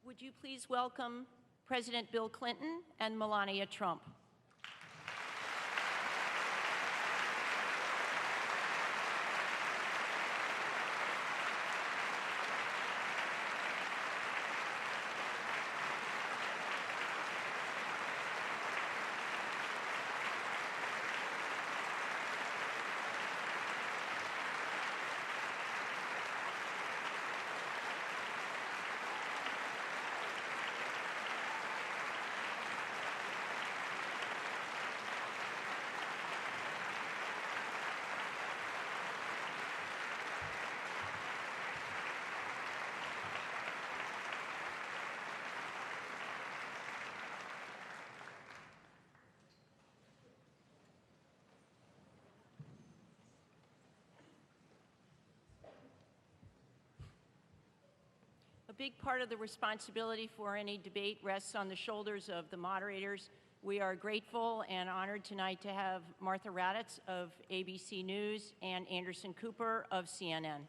Would you please welcome President Bill Clinton and Melania Trump? A big part of the responsibility for any debate rests on the shoulders of the moderators. We are grateful and honored tonight to have Martha Raddatz of ABC News and Anderson Cooper of CNN.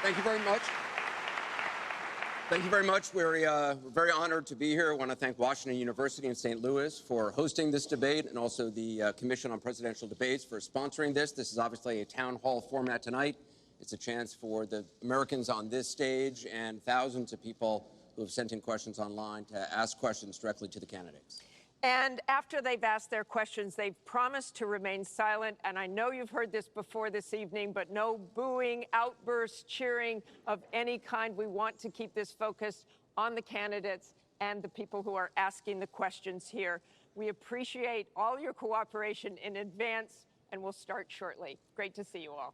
Thank you very much. Thank you very much. We're very honored to be here. I want to thank Washington University in St. Louis for hosting this debate, and also the Commission on Presidential Debates for sponsoring this. This is obviously a town hall format tonight. It's a chance for the Americans on this stage and thousands of people who have sent in questions online to ask questions directly to the candidates. And after they've asked their questions, they've promised to remain silent. And I know you've heard this before this evening, but no booing, outbursts, cheering of any kind. We want to keep this focused on the candidates and the people who are asking the questions here. We appreciate all your cooperation in advance, and we'll start shortly. Great to see you all.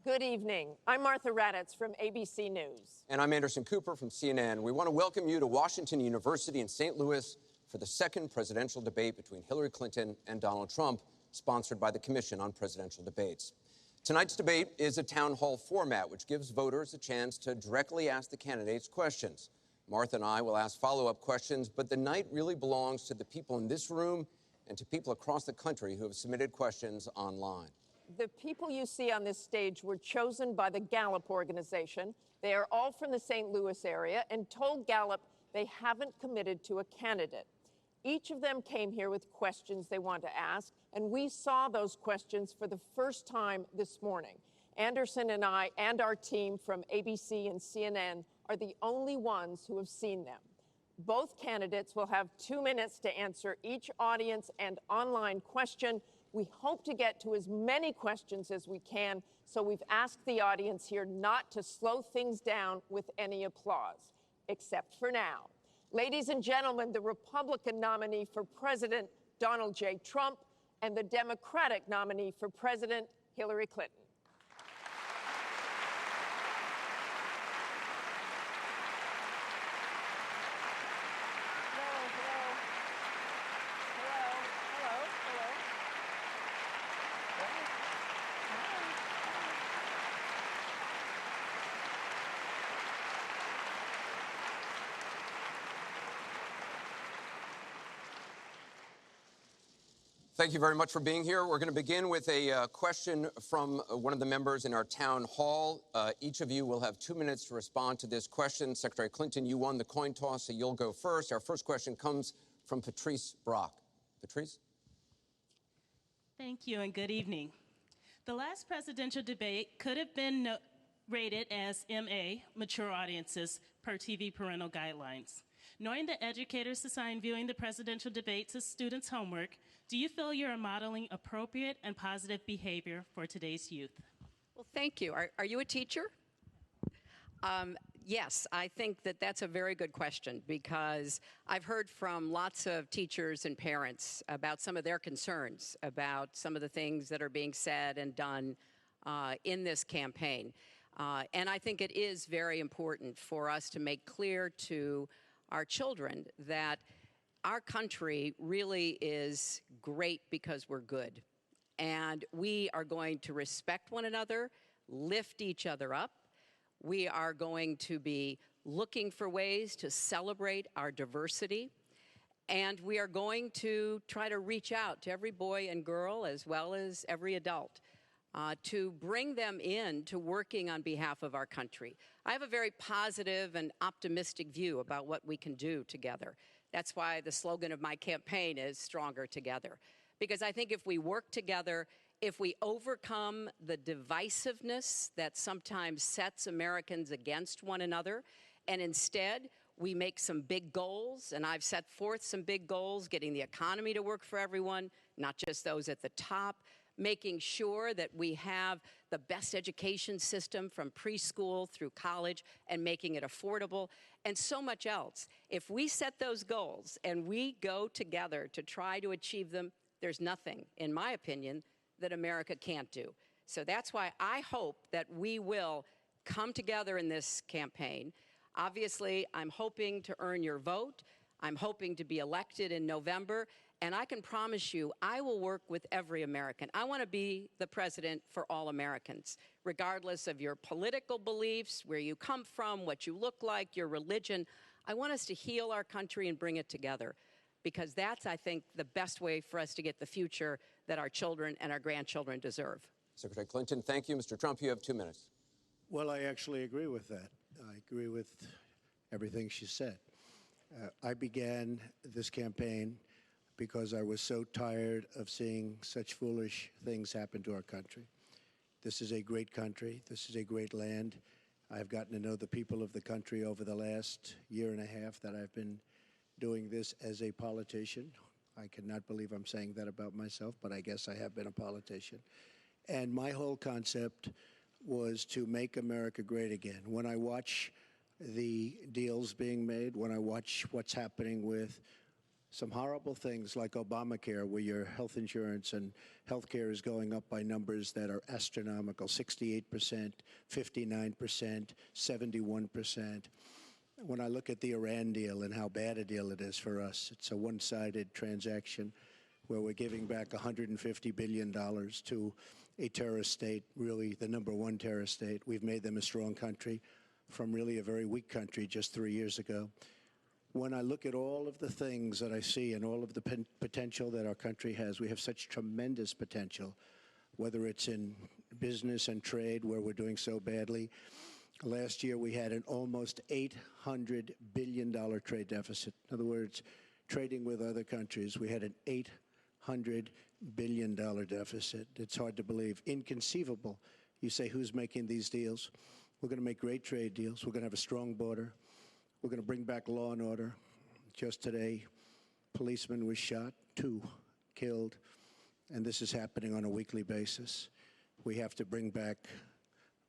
Good evening. I'm Martha Raddatz from ABC News. And I'm Anderson Cooper from CNN. We want to welcome you to Washington University in St. Louis for the second presidential debate between Hillary Clinton and Donald Trump, sponsored by the Commission on Presidential Debates. Tonight's debate is a town hall format, which gives voters a chance to directly ask the candidates questions. Martha and I will ask follow-up questions, but the night really belongs to the people in this room and to people across the country who have submitted questions online. The people you see on this stage were chosen by the Gallup organization. They are all from the St. Louis area and told Gallup they haven't committed to a candidate. Each of them came here with questions they want to ask, and we saw those questions for the first time this morning. Anderson and I and our team from ABC and CNN are the only ones who have seen them. Both candidates will have 2 minutes to answer each audience and online question. We hope to get to as many questions as we can, so we've asked the audience here not to slow things down with any applause, except for now. Ladies and gentlemen, the Republican nominee for President, Donald J. Trump, and the Democratic nominee for President, Hillary Clinton. Thank you very much for being here. We're going to begin with a question from one of the members in our town hall. Each of you will have 2 minutes to respond to this question. Secretary Clinton, you won the coin toss, so you'll go first. Our first question comes from Patrice Brock. Patrice? Thank you and good evening. The last presidential debate could have been rated as MA, mature audiences, per TV parental guidelines. Knowing that educators assign viewing the presidential debates as students' homework, do you feel you are modeling appropriate and positive behavior for today's youth? Well, thank you. Are you a teacher? Yes, I think that that's a very good question because I've heard from lots of teachers and parents about some of their concerns about some of the things that are being said and done in this campaign. And I think it is very important for us to make clear to our children that our country really is great because we're good. And we are going to respect one another, lift each other up. We are going to be looking for ways to celebrate our diversity. And we are going to try to reach out to every boy and girl as well as every adult to bring them in to working on behalf of our country. I have a very positive and optimistic view about what we can do together. That's why the slogan of my campaign is Stronger Together. Because I think if we work together, if we overcome the divisiveness that sometimes sets Americans against one another, and instead we make some big goals, and I've set forth some big goals, getting the economy to work for everyone, not just those at the top, making sure that we have the best education system from preschool through college and making it affordable, and so much else. If we set those goals and we go together to try to achieve them, there's nothing, in my opinion, that America can't do. So that's why I hope that we will come together in this campaign. Obviously, I'm hoping to earn your vote. I'm hoping to be elected in November. And I can promise you, I will work with every American. I want to be the president for all Americans, regardless of your political beliefs, where you come from, what you look like, your religion. I want us to heal our country and bring it together, because that's, I think, the best way for us to get the future that our children and our grandchildren deserve. Secretary Clinton, thank you. Mr. Trump, you have 2 minutes. Well, I actually agree with that. I agree with everything she said. I began this campaign because I was so tired of seeing such foolish things happen to our country. This is a great country. This is a great land. I've gotten to know the people of the country over the last year and a half that I've been doing this as a politician. I cannot believe I'm saying that about myself, but I guess I have been a politician. And my whole concept was to make America great again. When I watch the deals being made, when I watch what's happening with some horrible things like Obamacare, where your health insurance and health care is going up by numbers that are astronomical, 68%, 59%, 71%. When I look at the Iran deal and how bad a deal it is for us, it's a one-sided transaction where we're giving back $150 billion to a terrorist state, really the #1 terrorist state. We've made them a strong country from really a very weak country just 3 years ago. When I look at all of the things that I see and all of the potential that our country has, we have such tremendous potential, whether it's in business and trade, where we're doing so badly. Last year, we had an almost $800 billion trade deficit. In other words, trading with other countries, we had an $800 billion deficit. It's hard to believe. Inconceivable. You say, who's making these deals? We're going to make great trade deals. We're going to have a strong border. We're going to bring back law and order. Just today, policeman was shot, 2 killed, and this is happening on a weekly basis. We have to bring back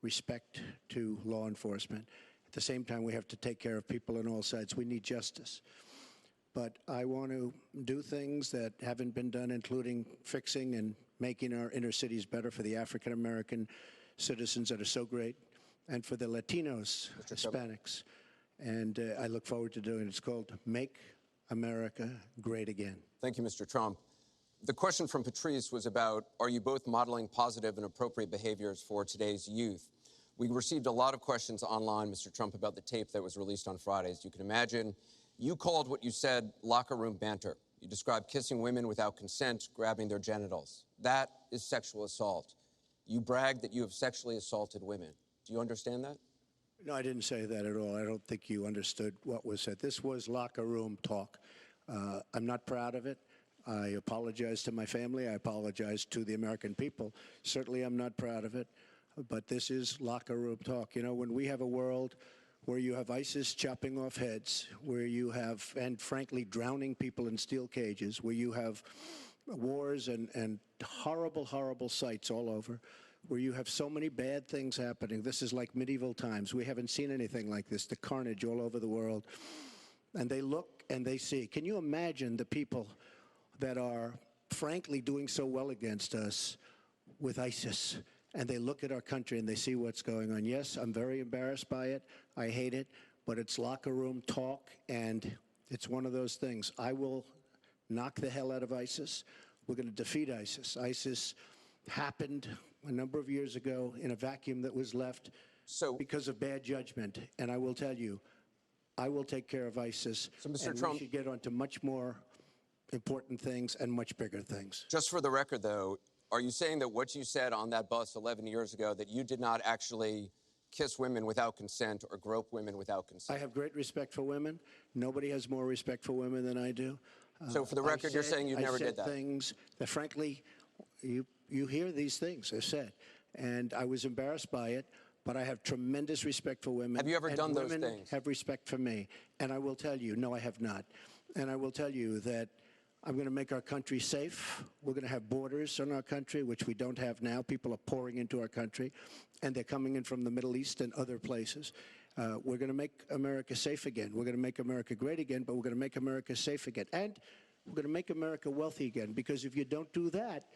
respect to law enforcement. At the same time, we have to take care of people on all sides. We need justice. But I want to do things that haven't been done, including fixing and making our inner cities better for the African American citizens that are so great, and for the Latinos, Hispanics. And I look forward to doing it. It's called Make America Great Again. Thank you, Mr. Trump. The question from Patrice was about, are you both modeling positive and appropriate behaviors for today's youth? We received a lot of questions online, Mr. Trump, about the tape that was released on Friday. As you can imagine, you called what you said locker room banter. You described kissing women without consent, grabbing their genitals. That is sexual assault. You bragged that you have sexually assaulted women. Do you understand that? No, I didn't say that at all. I don't think you understood what was said. This was locker room talk. I'm not proud of it. I apologize to my family. I apologize to the American people. Certainly, I'm not proud of it. But this is locker room talk. You know, when we have a world where you have ISIS chopping off heads, where you have, and frankly, drowning people in steel cages, where you have wars and horrible, horrible sights all over, where you have so many bad things happening. This is like medieval times. We haven't seen anything like this, the carnage all over the world. And they look and they see. Can you imagine the people that are, frankly, doing so well against us with ISIS? And they look at our country and they see what's going on. Yes, I'm very embarrassed by it. I hate it. But it's locker room talk, and it's one of those things. I will knock the hell out of ISIS. We're going to defeat ISIS. ISIS happened a number of years ago in a vacuum that was left because of bad judgment. And I will tell you, I will take care of ISIS. So, Mr. And Trump, we should get on to much more important things and much bigger things. just for the record, though, are you saying that what you said on that bus 11 years ago, that you did not actually kiss women without consent or grope women without consent? I have great respect for women. Nobody has more respect for women than I do. So for the record, you're saying you never did that? I said things that, frankly, you hear these things are said. And I was embarrassed by it, but I have tremendous respect for women. Have you ever done those women things? Have respect for me. And I will tell you, no, I have not. And I will tell you that I'm going to make our country safe. We're going to have borders in our country, which we don't have now. People are pouring into our country, and they're coming in from the Middle East and other places. We're going to make America safe again. We're going to make America great again, but we're going to make America safe again. And we're going to make America wealthy again, because if you don't do that,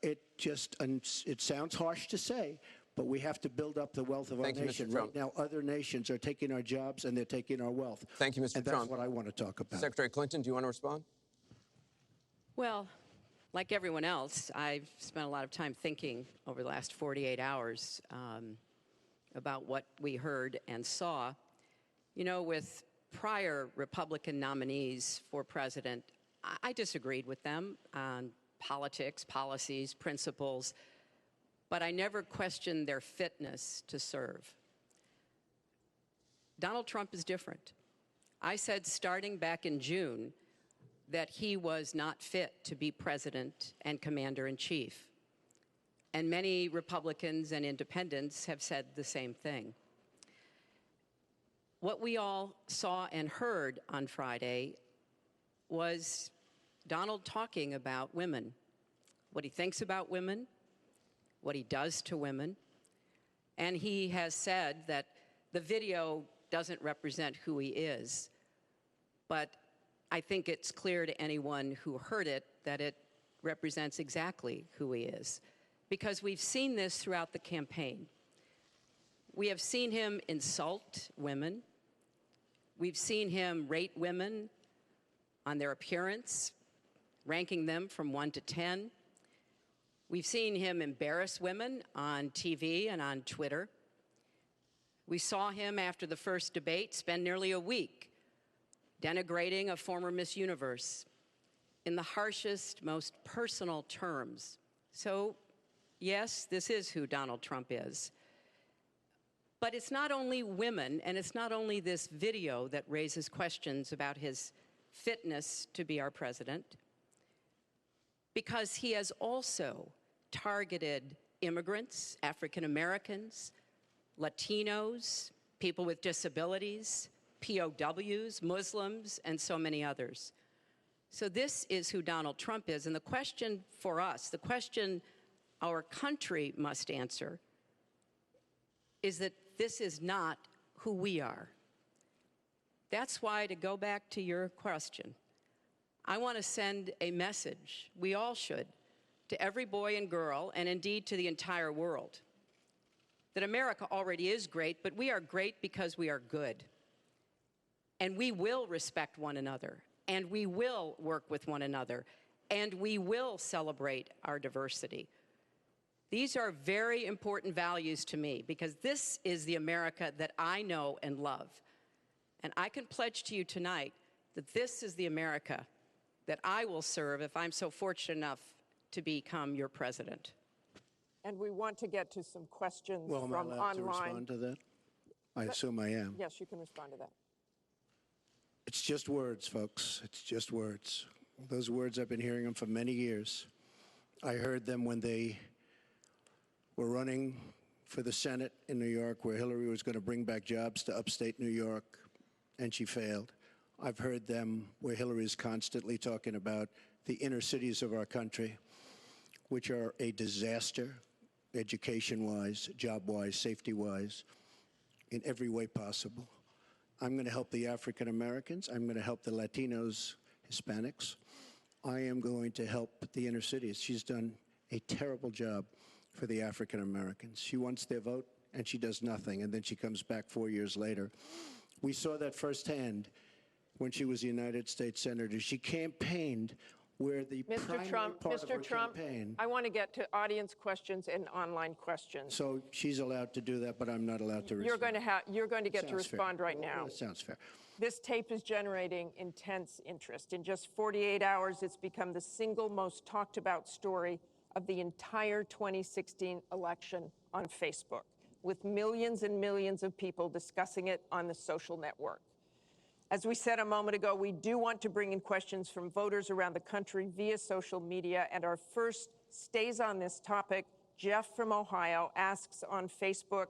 it sounds harsh to say, but we have to build up the wealth of our nation. Right now, other nations are taking our jobs and they're taking our wealth. Thank you, Mr. Trump. And that's what I want to talk about. Secretary Clinton, do you want to respond? Well, like everyone else, I've spent a lot of time thinking over the last 48 hours about what we heard and saw. You know, with prior Republican nominees for president, I disagreed with them on politics, policies, principles, but I never questioned their fitness to serve. Donald Trump is different. I said starting back in June that he was not fit to be president and commander-in-chief. And many Republicans and independents have said the same thing. What we all saw and heard on Friday was Donald talking about women, what he thinks about women, what he does to women. And he has said that the video doesn't represent who he is, but I think it's clear to anyone who heard it that it represents exactly who he is, because we've seen this throughout the campaign. We have seen him insult women. We've seen him rate women on their appearance, ranking them from 1 to 10. We've seen him embarrass women on TV and on Twitter. We saw him after the first debate spend nearly a week denigrating a former Miss Universe in the harshest, most personal terms. So, yes, this is who Donald Trump is. But it's not only women, and it's not only this video that raises questions about his fitness to be our president, because he has also targeted immigrants, African Americans, Latinos, people with disabilities, POWs, Muslims, and so many others. So this is who Donald Trump is. And the question for us, the question our country must answer, is that this is not who we are. That's why, to go back to your question, I want to send a message, we all should, to every boy and girl, and indeed to the entire world, that America already is great, but we are great because we are good. And we will respect one another, and we will work with one another, and we will celebrate our diversity. These are very important values to me, because this is the America that I know and love. And I can pledge to you tonight that this is the America that I will serve if I'm so fortunate enough to become your president. And we want to get to some questions Well, am I from allowed to online. respond to that? I assume I am. Yes, you can respond to that. It's just words, folks. It's just words. Those words, I've been hearing them for many years. I heard them when they were running for the Senate in New York, where Hillary was going to bring back jobs to upstate New York, and she failed. I've heard them where Hillary is constantly talking about the inner cities of our country, which are a disaster, education-wise, job-wise, safety-wise, in every way possible. I'm going to help the African Americans. I'm going to help the Latinos, Hispanics. I am going to help the inner cities. She's done a terrible job for the African Americans. She wants their vote, and she does nothing, and then she comes back 4 years later. We saw that firsthand when she was a United States Senator. She campaigned where the primary part of her campaign. I want to get to audience questions and online questions. So she's allowed to do that, but I'm not allowed to respond. You're going to get to Sounds fair. respond right Well, now. that sounds fair. This tape is generating intense interest. In just 48 hours, it's become the single most talked about story of the entire 2016 election on Facebook, with millions and millions of people discussing it on the social network. As we said a moment ago, we do want to bring in questions from voters around the country via social media, and our first stays on this topic. Jeff from Ohio asks on Facebook,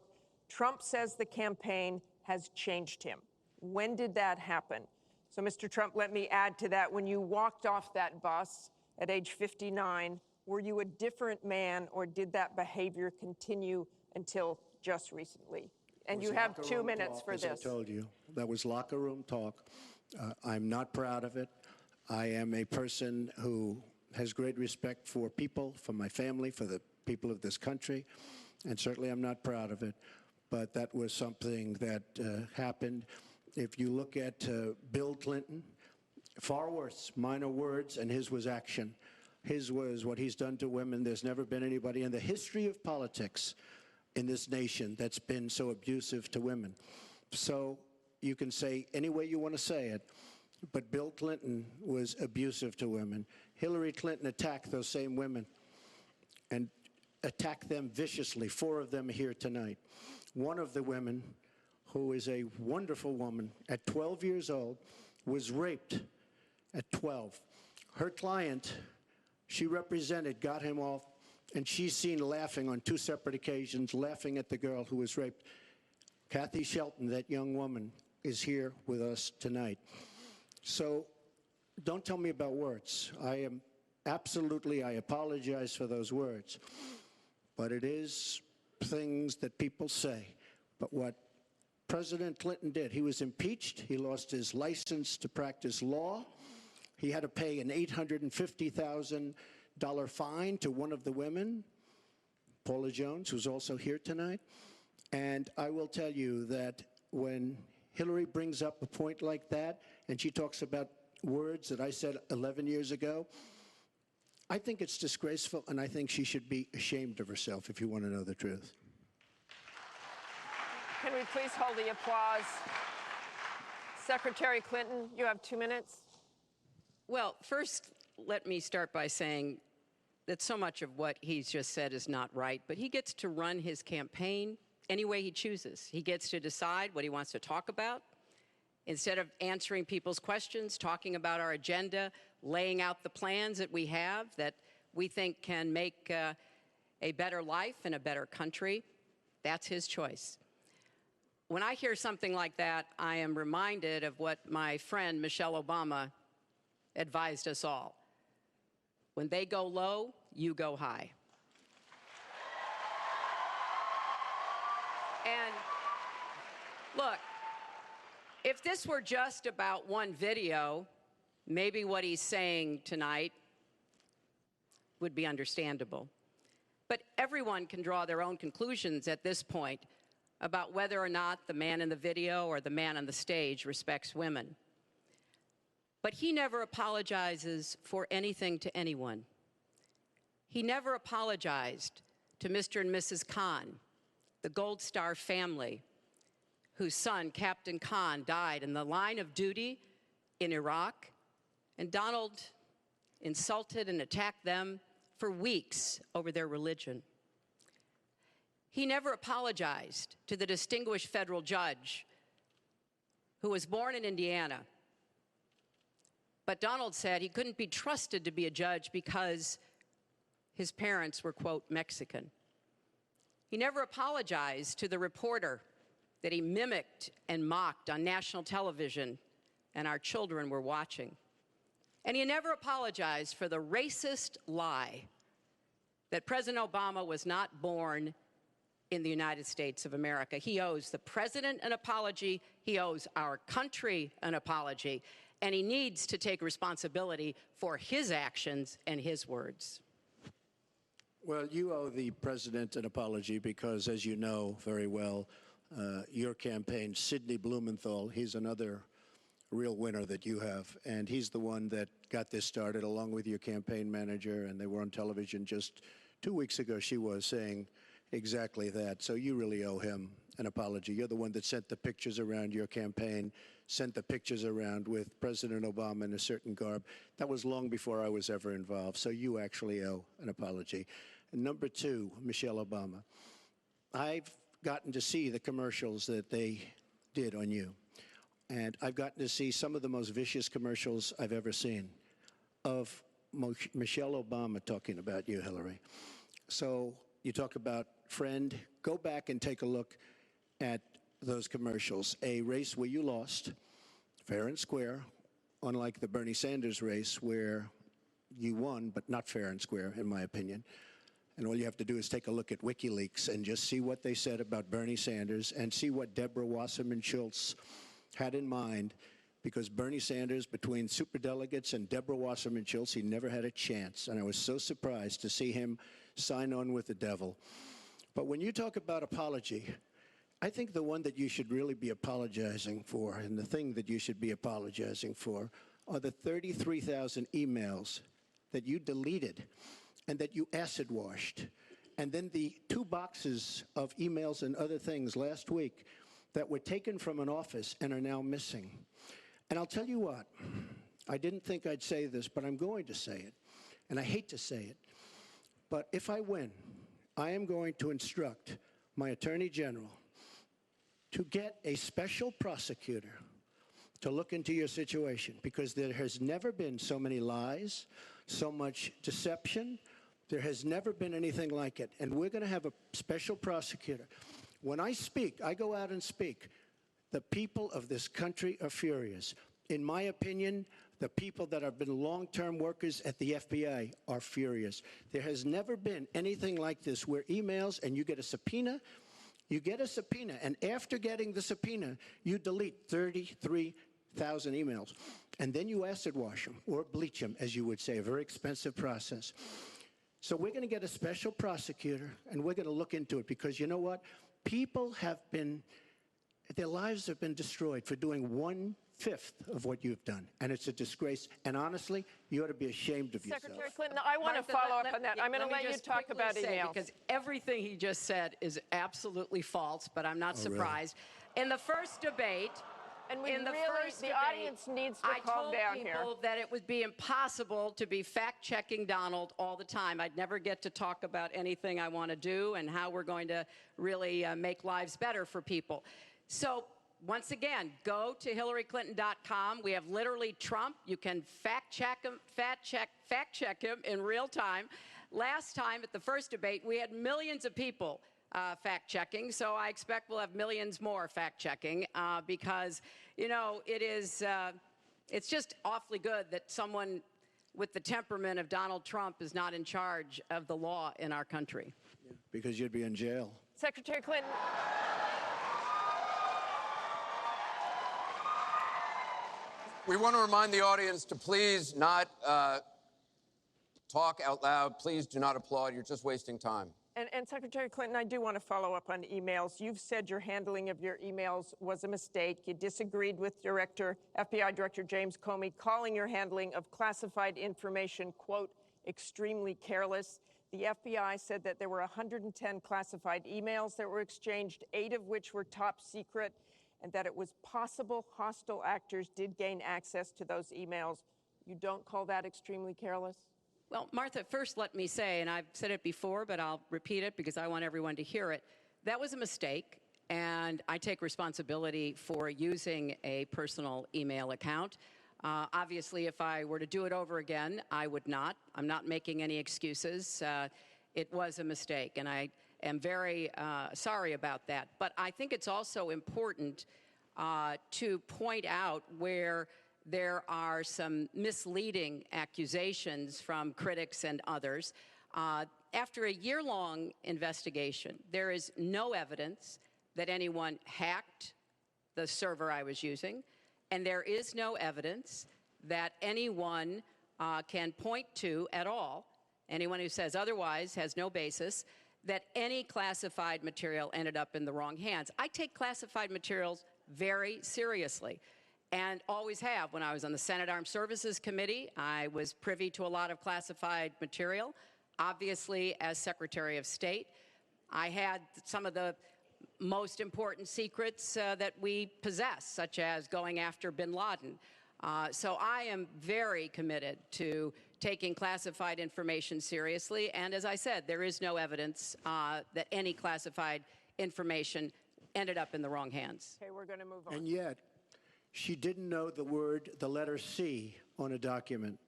Trump says the campaign has changed him. When did that happen? So, Mr. Trump, let me add to that. When you walked off that bus at age 59, were you a different man, or did that behavior continue until just recently? And you have 2 minutes for this. As I told you, that was locker room talk. I'm not proud of it. I am a person who has great respect for people, for my family, for the people of this country, and certainly I'm not proud of it. But that was something that happened. If you look at Bill Clinton, far worse, minor words, and his was action. His was what he's done to women. There's never been anybody in the history of politics in this nation that's been so abusive to women. So you can say any way you want to say it, but Bill Clinton was abusive to women. Hillary Clinton attacked those same women and attacked them viciously. 4 of them are here tonight. One of the women, who is a wonderful woman, at 12 years old, was raped at 12. Her client, she represented, got him off, and she's seen laughing on 2 separate occasions, laughing at the girl who was raped. Kathy Shelton, that young woman, is here with us tonight. So don't tell me about words. I apologize for those words. But it is things that people say. But what President Clinton did, he was impeached. He lost his license to practice law. He had to pay an $850,000 fine to one of the women, Paula Jones, who's also here tonight. And I will tell you that when Hillary brings up a point like that, and she talks about words that I said 11 years ago, I think it's disgraceful, and I think she should be ashamed of herself, if you want to know the truth. Can we please hold the applause? Secretary Clinton, you have 2 minutes. Well, first, let me start by saying that so much of what he's just said is not right, but he gets to run his campaign any way he chooses. He gets to decide what he wants to talk about. Instead of answering people's questions, talking about our agenda, laying out the plans that we have that we think can make a better life and a better country, that's his choice. When I hear something like that, I am reminded of what my friend Michelle Obama advised us all. When they go low, you go high. And look, if this were just about one video, maybe what he's saying tonight would be understandable. But everyone can draw their own conclusions at this point about whether or not the man in the video or the man on the stage respects women. But he never apologizes for anything to anyone. He never apologized to Mr. and Mrs. Khan, the Gold Star family, whose son, Captain Khan, died in the line of duty in Iraq, and Donald insulted and attacked them for weeks over their religion. He never apologized to the distinguished federal judge who was born in Indiana. But Donald said he couldn't be trusted to be a judge because his parents were, quote, Mexican. He never apologized to the reporter that he mimicked and mocked on national television, and our children were watching. And he never apologized for the racist lie that President Obama was not born in the United States of America. He owes the president an apology, he owes our country an apology, and he needs to take responsibility for his actions and his words. Well, you owe the president an apology because, as you know very well, your campaign, Sidney Blumenthal, he's another real winner that you have, and he's the one that got this started along with your campaign manager, and they were on television just 2 weeks ago, she was saying exactly that. So you really owe him an apology. You're the one that sent the pictures around your campaign, sent the pictures around with President Obama in a certain garb. That was long before I was ever involved, so you actually owe an apology. And number two, Michelle Obama. I've gotten to see the commercials that they did on you. And I've gotten to see some of the most vicious commercials I've ever seen of Michelle Obama talking about you, Hillary. So you talk about friend, go back and take a look at those commercials. A race where you lost, fair and square, unlike the Bernie Sanders race where you won, but not fair and square, in my opinion. And all you have to do is take a look at WikiLeaks and just see what they said about Bernie Sanders and see what Deborah Wasserman Schultz had in mind, because Bernie Sanders, between superdelegates and Deborah Wasserman Schultz, he never had a chance. And I was so surprised to see him sign on with the devil. But when you talk about apology, I think the one that you should really be apologizing for, and the thing that you should be apologizing for, are the 33,000 emails that you deleted and that you acid washed. And then the 2 boxes of emails and other things last week that were taken from an office and are now missing. And I'll tell you what, I didn't think I'd say this, but I'm going to say it. And I hate to say it. But if I win, I am going to instruct my Attorney General to get a special prosecutor to look into your situation, because there has never been so many lies, so much deception. There has never been anything like it. And we're going to have a special prosecutor. When I speak, I go out and speak. The people of this country are furious. In my opinion, the people that have been long-term workers at the FBI are furious. There has never been anything like this where emails and you get a subpoena, and after getting the subpoena, you delete 33,000 emails. and then you acid wash them or bleach them, as you would say, a very expensive process. So we're going to get a special prosecutor, and we're going to look into it, because you know what? People have been, their lives have been destroyed for doing 1/5 of what you've done, and it's a disgrace. And honestly, you ought to be ashamed of yourself. Secretary Clinton, I want to Martha, follow up on that. I'm going to let you just talk quickly about say, emails. because everything he just said is absolutely false, but I'm not really? surprised. In the first debate, And we in the really, first the debate, audience needs to I calm told down people here. that it would be impossible to be fact-checking Donald all the time. I'd never get to talk about anything I want to do and how we're going to really make lives better for people. So once again, go to HillaryClinton.com. We have literally Trump. You can fact check him in real time. Last time at the first debate, we had millions of people fact-checking, so I expect we'll have millions more fact-checking because, you know, it's just awfully good that someone with the temperament of Donald Trump is not in charge of the law in our country. Because you'd be in jail. Secretary Clinton. We want to remind the audience to please not talk out loud. Please do not applaud. You're just wasting time. And Secretary Clinton, I do want to follow up on emails. You've said your handling of your emails was a mistake. You disagreed with FBI Director James Comey, calling your handling of classified information, quote, extremely careless. The FBI said that there were 110 classified emails that were exchanged, 8 of which were top secret, and that it was possible hostile actors did gain access to those emails. You don't call that extremely careless? Well, Martha, first let me say, and I've said it before, but I'll repeat it because I want everyone to hear it, that was a mistake, and I take responsibility for using a personal email account. Obviously, if I were to do it over again, I would not. I'm not making any excuses. It was a mistake, and I am very sorry about that. But I think it's also important to point out where there are some misleading accusations from critics and others. After a year-long investigation, there is no evidence that anyone hacked the server I was using, and there is no evidence that anyone can point to at all, anyone who says otherwise has no basis, that any classified material ended up in the wrong hands. I take classified materials very seriously, and always have. When I was on the Senate Armed Services Committee, I was privy to a lot of classified material. Obviously, as Secretary of State, I had some of the most important secrets that we possess, such as going after bin Laden. So I am very committed to taking classified information seriously. And as I said, there is no evidence that any classified information ended up in the wrong hands. Okay, we're going to move on. And yet, she didn't know the letter C on a document,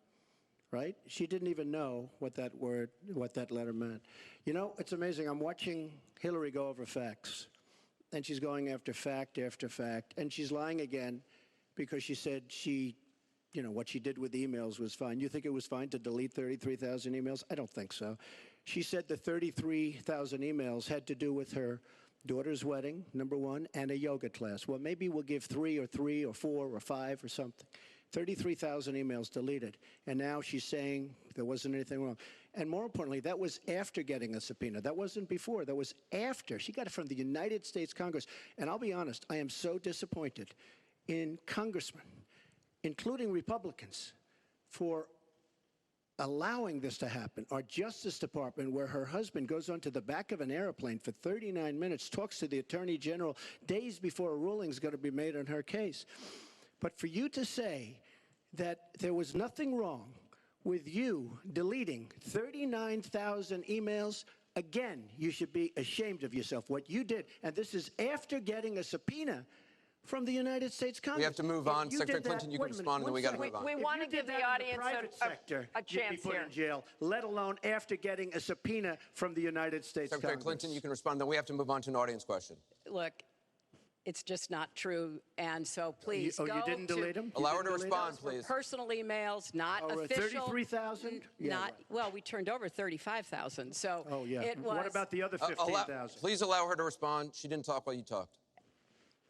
right? She didn't even know what that letter meant. You know, it's amazing. I'm watching Hillary go over facts, and she's going after fact after fact, and she's lying again because she said what she did with emails was fine. You think it was fine to delete 33,000 emails? I don't think so. She said the 33,000 emails had to do with her daughter's wedding, number one, and a yoga class. Well, maybe we'll give 3 or 4 or 5 or something. 33,000 emails deleted. And now she's saying there wasn't anything wrong. And more importantly, that was after getting a subpoena. That wasn't before. That was after. She got it from the United States Congress. And I'll be honest, I am so disappointed in congressmen, including Republicans, for allowing this to happen. Our Justice Department, where her husband goes onto the back of an airplane for 39 minutes, talks to the Attorney General days before a ruling is going to be made on her case. But for you to say that there was nothing wrong with you deleting 39,000 emails, again, you should be ashamed of yourself, what you did. And this is after getting a subpoena from the United States Congress. We have to move on. Secretary Clinton, you can respond, and then we got to move on. We want to give the audience a chance you'd be put here. in jail, let alone after getting a subpoena from the United States Secretary Congress. Clinton, you can respond, then we have to move on to an audience question. Look, it's just not true, and so please you go didn't to delete them? Allow her to respond, please. personal emails, not official. 33,000? Yeah, Not right. well. We turned over 35,000, so Oh, yeah. it was. What about the other 15,000? Please allow her to respond. She didn't talk while you talked.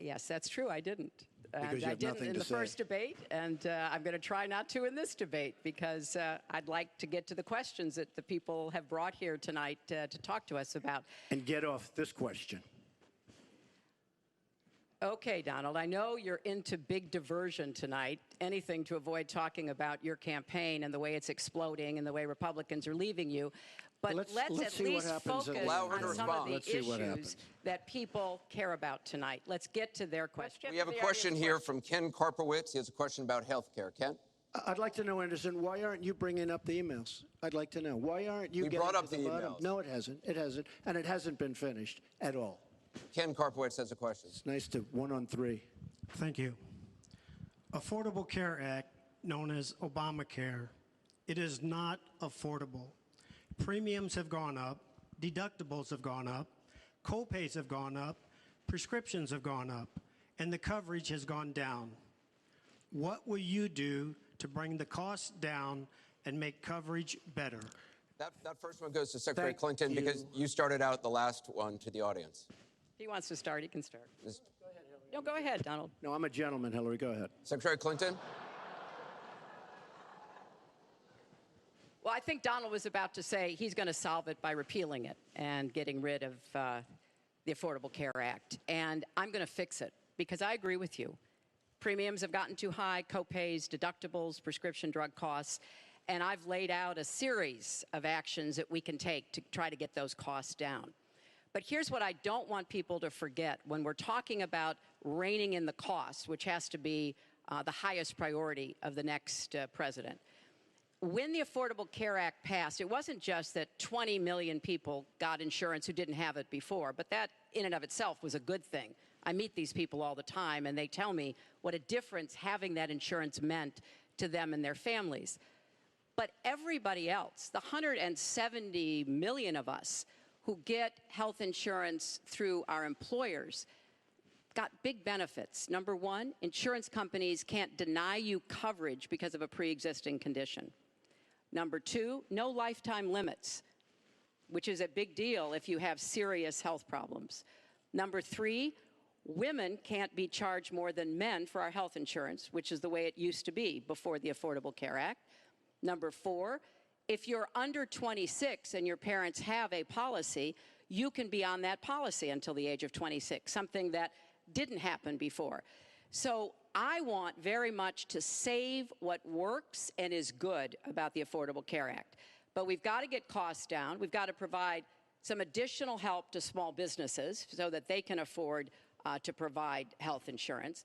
Yes, that's true. I didn't. Because you I have didn't nothing in to the say. first debate, and I'm going to try not to in this debate because I'd like to get to the questions that the people have brought here tonight to talk to us about. And get off this question. Okay, Donald, I know you're into big diversion tonight, anything to avoid talking about your campaign and the way it's exploding and the way Republicans are leaving you. But Let's at see what least happens focus in the- Allow her to on some of respond. the Let's see what issues happens. that people care about tonight. Let's get to their questions. We have a question here from Ken Karpowitz. He has a question about health care. Ken? I'd like to know, Anderson, why aren't you bringing up the emails? I'd like to know. Why aren't you We getting brought up to the the bottom? emails. No, it hasn't. It hasn't. And it hasn't been finished at all. Ken Karpowitz has a question. It's nice to 1 on 3. Thank you. Affordable Care Act, known as Obamacare, it is not affordable. Premiums have gone up, deductibles have gone up, co-pays have gone up, prescriptions have gone up, and the coverage has gone down. What will you do to bring the costs down and make coverage better? That first one goes to Secretary Thank Clinton because you started out the last one to the audience. If he wants to start, he can start. Ms. No, go ahead, Donald. No, I'm a gentleman, Hillary. Go ahead. Secretary Clinton? Well, I think Donald was about to say he's going to solve it by repealing it and getting rid of the Affordable Care Act. And I'm going to fix it because I agree with you. Premiums have gotten too high, co-pays, deductibles, prescription drug costs, and I've laid out a series of actions that we can take to try to get those costs down. But here's what I don't want people to forget when we're talking about reining in the costs, which has to be the highest priority of the next president. When the Affordable Care Act passed, it wasn't just that 20 million people got insurance who didn't have it before, but that in and of itself was a good thing. I meet these people all the time, and they tell me what a difference having that insurance meant to them and their families. But everybody else, the 170 million of us who get health insurance through our employers, got big benefits. Number one, insurance companies can't deny you coverage because of a pre-existing condition. Number two, no lifetime limits, which is a big deal if you have serious health problems. Number three, women can't be charged more than men for our health insurance, which is the way it used to be before the Affordable Care Act. Number four, if you're under 26 and your parents have a policy, you can be on that policy until the age of 26, something that didn't happen before. So I want very much to save what works and is good about the Affordable Care Act. But we've got to get costs down. We've got to provide some additional help to small businesses so that they can afford to provide health insurance.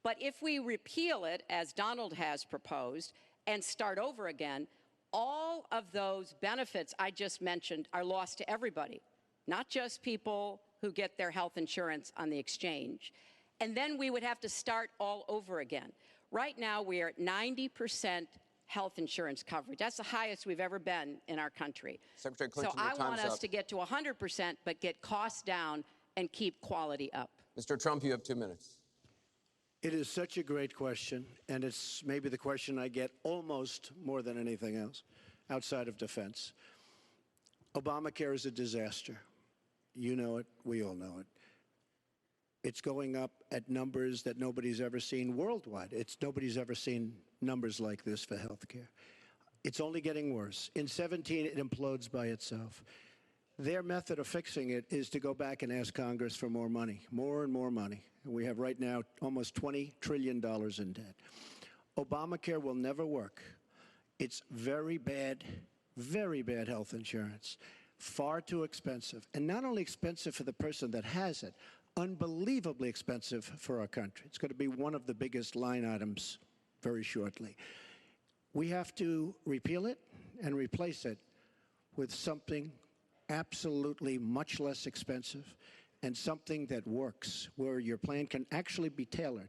But if we repeal it, as Donald has proposed, and start over again, all of those benefits I just mentioned are lost to everybody, not just people who get their health insurance on the exchange. And then we would have to start all over again. Right now, we are at 90% health insurance coverage. That's the highest we've ever been in our country. Secretary Clinton, so your I want time's us up. to get to 100%, but get costs down and keep quality up. Mr. Trump, you have 2 minutes. It is such a great question, and it's maybe the question I get almost more than anything else outside of defense. Obamacare is a disaster. You know it. We all know it. It's going up at numbers that nobody's ever seen worldwide. Nobody's ever seen numbers like this for health care. It's only getting worse. In 17, it implodes by itself. Their method of fixing it is to go back and ask Congress for more money, more and more money. And we have right now almost $20 trillion in debt. Obamacare will never work. It's very bad health insurance, far too expensive. And not only expensive for the person that has it, unbelievably expensive for our country. It's going to be one of the biggest line items very shortly. We have to repeal it and replace it with something absolutely much less expensive and something that works, where your plan can actually be tailored.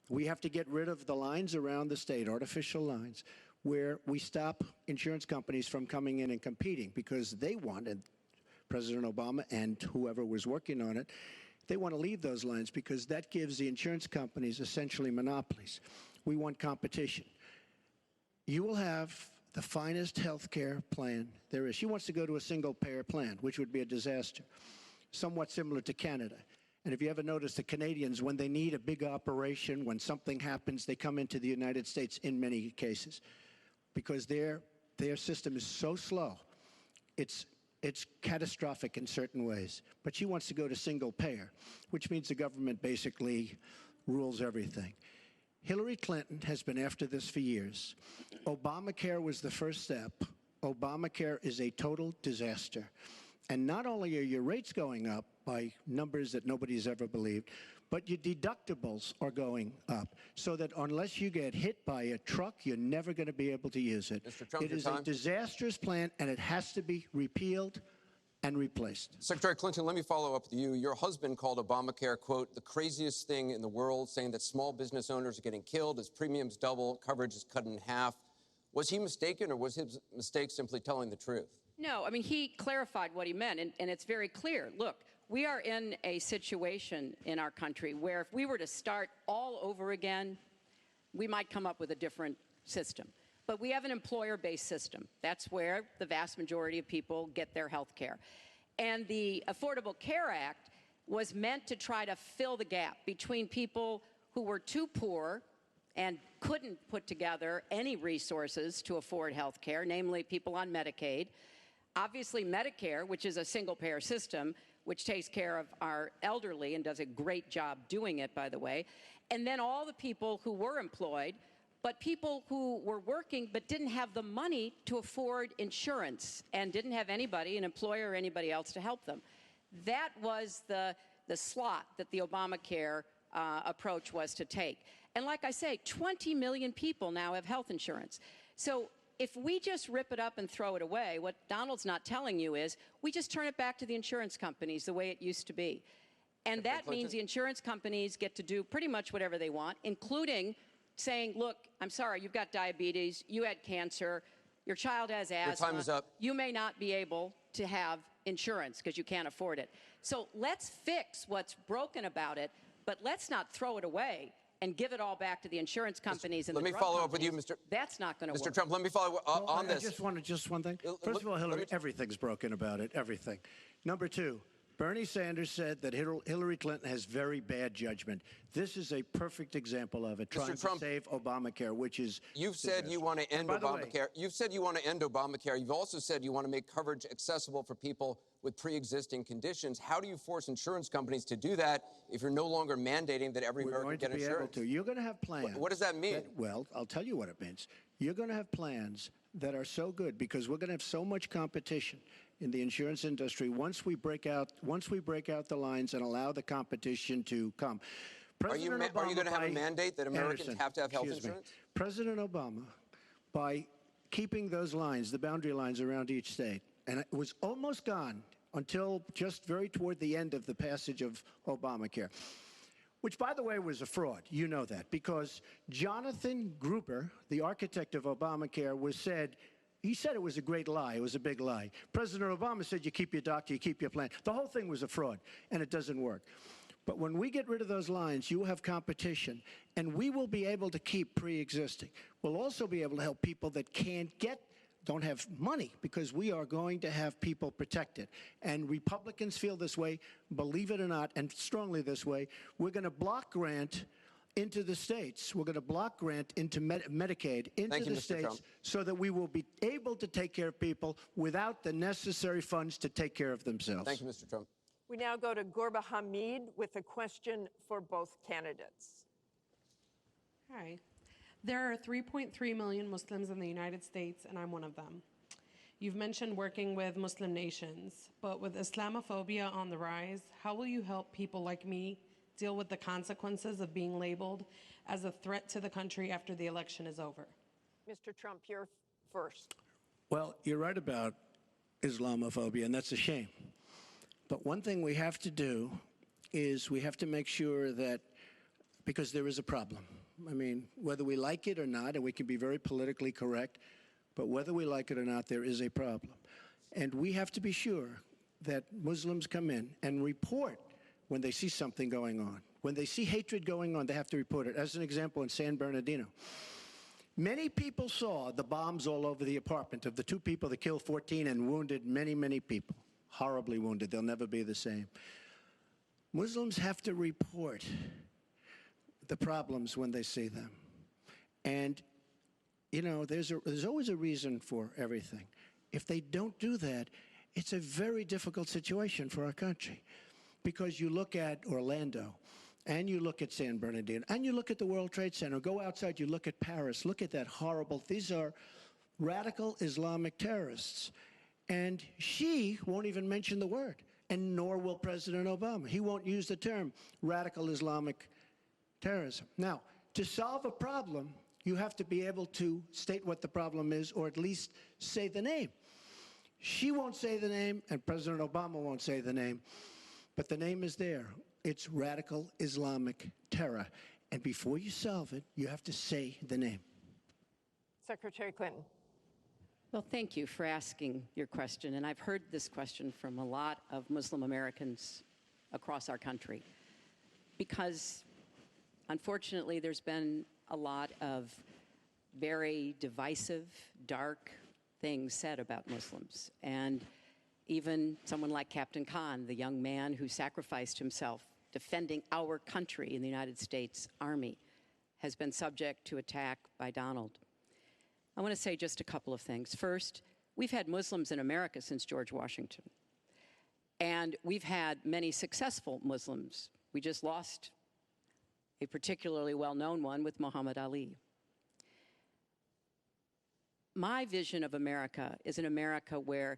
We have to get rid of the lines around the state, artificial lines, where we stop insurance companies from coming in and competing because they wanted, President Obama and whoever was working on it, they want to leave those lines because that gives the insurance companies essentially monopolies. We want competition. You will have the finest health care plan there is. She wants to go to a single-payer plan, which would be a disaster, somewhat similar to Canada. And if you ever notice, the Canadians, when they need a big operation, when something happens, they come into the United States in many cases because their system is so slow. It's catastrophic in certain ways. But she wants to go to single payer, which means the government basically rules everything. Hillary Clinton has been after this for years. Obamacare was the first step. Obamacare is a total disaster. And not only are your rates going up by numbers that nobody's ever believed, but your deductibles are going up, so that unless you get hit by a truck, you're never going to be able to use it. Mr. Trump, it your is time. a disastrous plan, and it has to be repealed and replaced. Secretary Clinton, let me follow up with you. Your husband called Obamacare, quote, the craziest thing in the world, saying that small business owners are getting killed as premiums double, coverage is cut in half. Was he mistaken, or was his mistake simply telling the truth? No, I mean, he clarified what he meant, and it's very clear. Look, we are in a situation in our country where if we were to start all over again, we might come up with a different system. But we have an employer-based system. That's where the vast majority of people get their health care. And the Affordable Care Act was meant to try to fill the gap between people who were too poor and couldn't put together any resources to afford health care, namely people on Medicaid. Obviously, Medicare, which is a single-payer system, which takes care of our elderly and does a great job doing it, by the way. And then all the people who were employed, but people who were working but didn't have the money to afford insurance and didn't have anybody, an employer or anybody else, to help them. That was the slot that the Obamacare approach was to take. And like I say, 20 million people now have health insurance. So if we just rip it up and throw it away, what Donald's not telling you is we just turn it back to the insurance companies the way it used to be. And that means the insurance companies get to do pretty much whatever they want, including saying, look, I'm sorry, you've got diabetes, you had cancer, your child has asthma. Your time is up. You may not be able to have insurance because you can't afford it. So let's fix what's broken about it, but let's not throw it away and give it all back to the insurance companies and the drug companies. Let me follow up with you, Mr. That's not going to work. Mr. Trump, let me follow on this. I just wanted just one thing. First of all, Hillary, everything's broken about it, everything. Number two, Bernie Sanders said that Hillary Clinton has very bad judgment. This is a perfect example of it, trying to save Obamacare, which is You've said you want to end Obamacare. You've said you want to end Obamacare. You've also said you want to make coverage accessible for people with pre-existing conditions. How do you force insurance companies to do that if you're no longer mandating that every American get insurance? You're going to have plans. What does that mean? Well, I'll tell you what it means. You're going to have plans that are so good because we're going to have so much competition in the insurance industry once we break out the lines and allow the competition to come. Are you going to have a mandate that Americans have to have health insurance? President Obama, by keeping those lines, the boundary lines around each state, and it was almost gone until just very toward the end of the passage of Obamacare, which, by the way, was a fraud. You know that, because Jonathan Gruber, the architect of Obamacare, he said it was a great lie. It was a big lie. President Obama said you keep your doctor, you keep your plan. The whole thing was a fraud, and it doesn't work. But when we get rid of those lines, you have competition, and we will be able to keep pre-existing. We'll also be able to help people that don't have money, because we are going to have people protected. And Republicans feel this way, believe it or not, and strongly this way. We're going to block grant into the states. We're going to block grant into Medicaid into the states so that we will be able to take care of people without the necessary funds to take care of themselves. Thank you, Mr. Trump. We now go to Gorba Hamid with a question for both candidates. Hi. There are 3.3 million Muslims in the United States, and I'm one of them. You've mentioned working with Muslim nations, but with Islamophobia on the rise, how will you help people like me deal with the consequences of being labeled as a threat to the country after the election is over? Mr. Trump, you're first. Well, you're right about Islamophobia, and that's a shame. But one thing we have to do is we have to make sure that, because there is a problem. I mean, whether we like it or not, and we can be very politically correct, but whether we like it or not, there is a problem. And we have to be sure that Muslims come in and report when they see something going on. When they see hatred going on, they have to report it. As an example, in San Bernardino, many people saw the bombs all over the apartment of the two people that killed 14 and wounded many, many people. Horribly wounded. They'll never be the same. Muslims have to report the problems when they see them. And, you know, there's always a reason for everything. If they don't do that, it's a very difficult situation for our country. Because you look at Orlando, and you look at San Bernardino, and you look at the World Trade Center, go outside, you look at Paris, look at that horrible, these are radical Islamic terrorists. And she won't even mention the word, and nor will President Obama. He won't use the term radical Islamic terrorism. Now, to solve a problem, you have to be able to state what the problem is, or at least say the name. She won't say the name, and President Obama won't say the name, but the name is there. It's radical Islamic terror. And before you solve it, you have to say the name. Secretary Clinton. Well, thank you for asking your question. And I've heard this question from a lot of Muslim Americans across our country. Because, unfortunately, there's been a lot of very divisive, dark things said about Muslims. And even someone like Captain Khan, the young man who sacrificed himself defending our country in the United States Army, has been subject to attack by Donald. I want to say just a couple of things. First, we've had Muslims in America since George Washington. And we've had many successful Muslims. We just lost a particularly well-known one with Muhammad Ali. My vision of America is an America where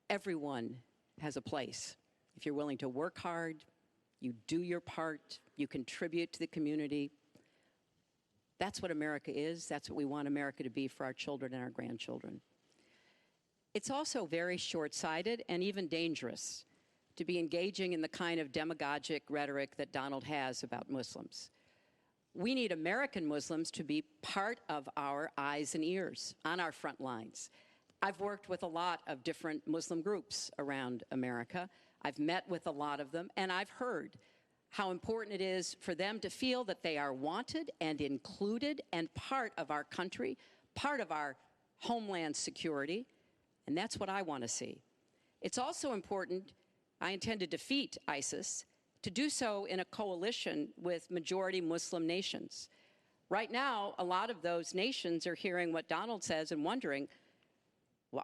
everyone has a place. If you're willing to work hard, you do your part, you contribute to the community. That's what America is. That's what we want America to be for our children and our grandchildren. It's also very short-sighted and even dangerous to be engaging in the kind of demagogic rhetoric that Donald has about Muslims. We need American Muslims to be part of our eyes and ears on our front lines. I've worked with a lot of different Muslim groups around America. I've met with a lot of them, and I've heard how important it is for them to feel that they are wanted and included and part of our country, part of our homeland security, and that's what I want to see. It's also important, I intend to defeat ISIS, to do so in a coalition with majority Muslim nations. Right now, a lot of those nations are hearing what Donald says and wondering,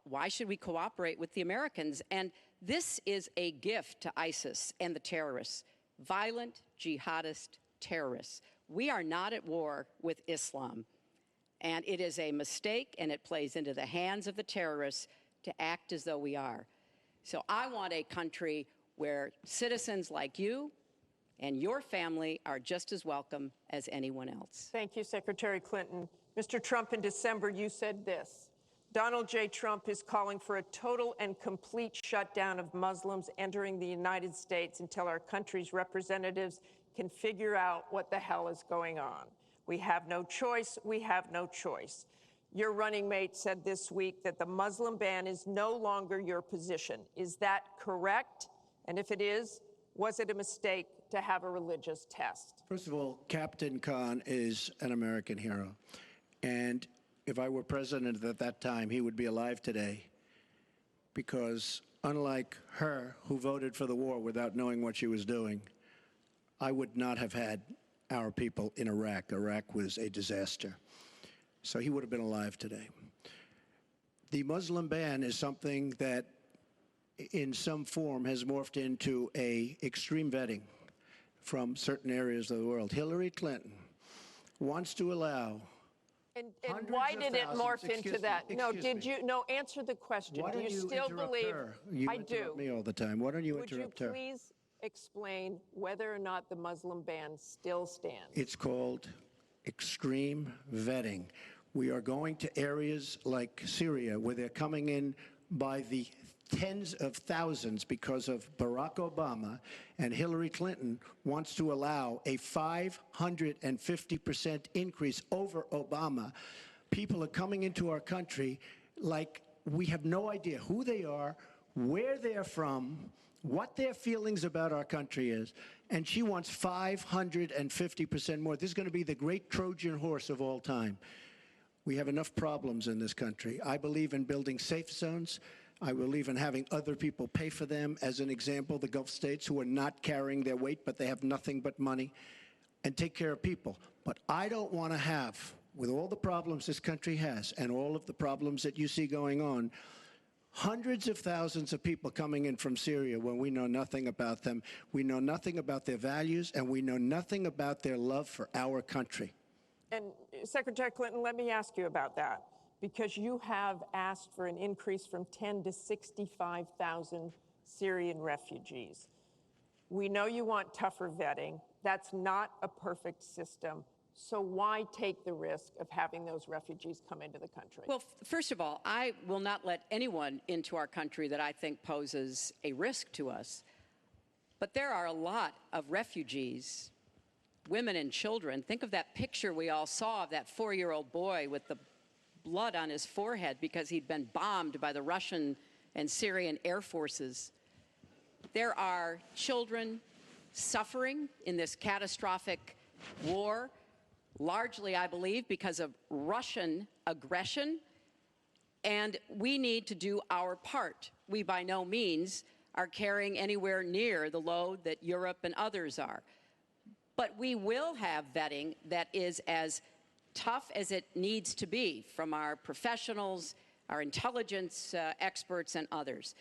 why should we cooperate with the Americans? And this is a gift to ISIS and the terrorists, violent jihadist terrorists. We are not at war with Islam. And it is a mistake, and it plays into the hands of the terrorists to act as though we are. So I want a country where citizens like you and your family are just as welcome as anyone else. Thank you, Secretary Clinton. Mr. Trump, in December, you said this: Donald J. Trump is calling for a total and complete shutdown of Muslims entering the United States until our country's representatives can figure out what the hell is going on. We have no choice. We have no choice. Your running mate said this week that the Muslim ban is no longer your position. Is that correct? And if it is, was it a mistake to have a religious test? First of all, Captain Khan is an American hero. And if I were president at that time, he would be alive today. Because unlike her, who voted for the war without knowing what she was doing, I would not have had our people in Iraq. Iraq was a disaster. So he would have been alive today. The Muslim ban is something that in some form has morphed into an extreme vetting from certain areas of the world. Hillary Clinton wants to allow And why did it morph into that? No, answer the question. Why Do don't you you still interrupt believe? her? You I interrupt do. me all the time. Why don't you Would you interrupt her? please explain whether or not the Muslim ban still stands? It's called extreme vetting. We are going to areas like Syria where they're coming in by the tens of thousands because of Barack Obama, and Hillary Clinton wants to allow a 550% increase over Obama. People are coming into our country like we have no idea who they are, where they're from, what their feelings about our country is, and she wants 550% more. This is going to be the great Trojan horse of all time. We have enough problems in this country. I believe in building safe zones. I believe in having other people pay for them. As an example, the Gulf states who are not carrying their weight, but they have nothing but money, and take care of people. But I don't want to have, with all the problems this country has and all of the problems that you see going on, hundreds of thousands of people coming in from Syria when we know nothing about them. We know nothing about their values, and we know nothing about their love for our country. And Secretary Clinton, let me ask you about that, because you have asked for an increase from 10 to 65,000 Syrian refugees. We know you want tougher vetting. That's not a perfect system. So why take the risk of having those refugees come into the country? Well, first of all, I will not let anyone into our country that I think poses a risk to us. But there are a lot of refugees, women and children. Think of that picture we all saw of that 4-year-old boy with the blood on his forehead because he'd been bombed by the Russian and Syrian air forces. There are children suffering in this catastrophic war, largely, I believe, because of Russian aggression, and we need to do our part. We by no means are carrying anywhere near the load that Europe and others are. But we will have vetting that is as tough as it needs to be from our professionals, our intelligence experts, and others.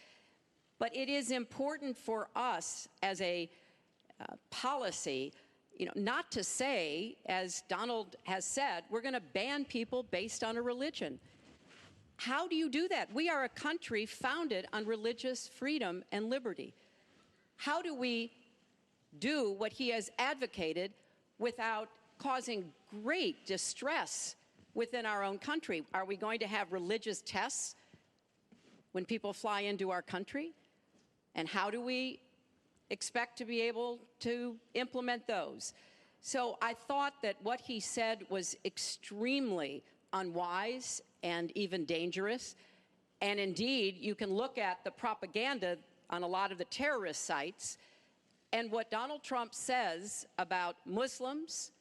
But it is important for us as a policy, not to say, as Donald has said, we're going to ban people based on a religion. How do you do that? We are a country founded on religious freedom and liberty. How do we do what he has advocated without causing great distress within our own country? Are we going to have religious tests when people fly into our country? And how do we expect to be able to implement those? So I thought that what he said was extremely unwise and even dangerous. And indeed, you can look at the propaganda on a lot of the terrorist sites, and what Donald Trump says about Muslims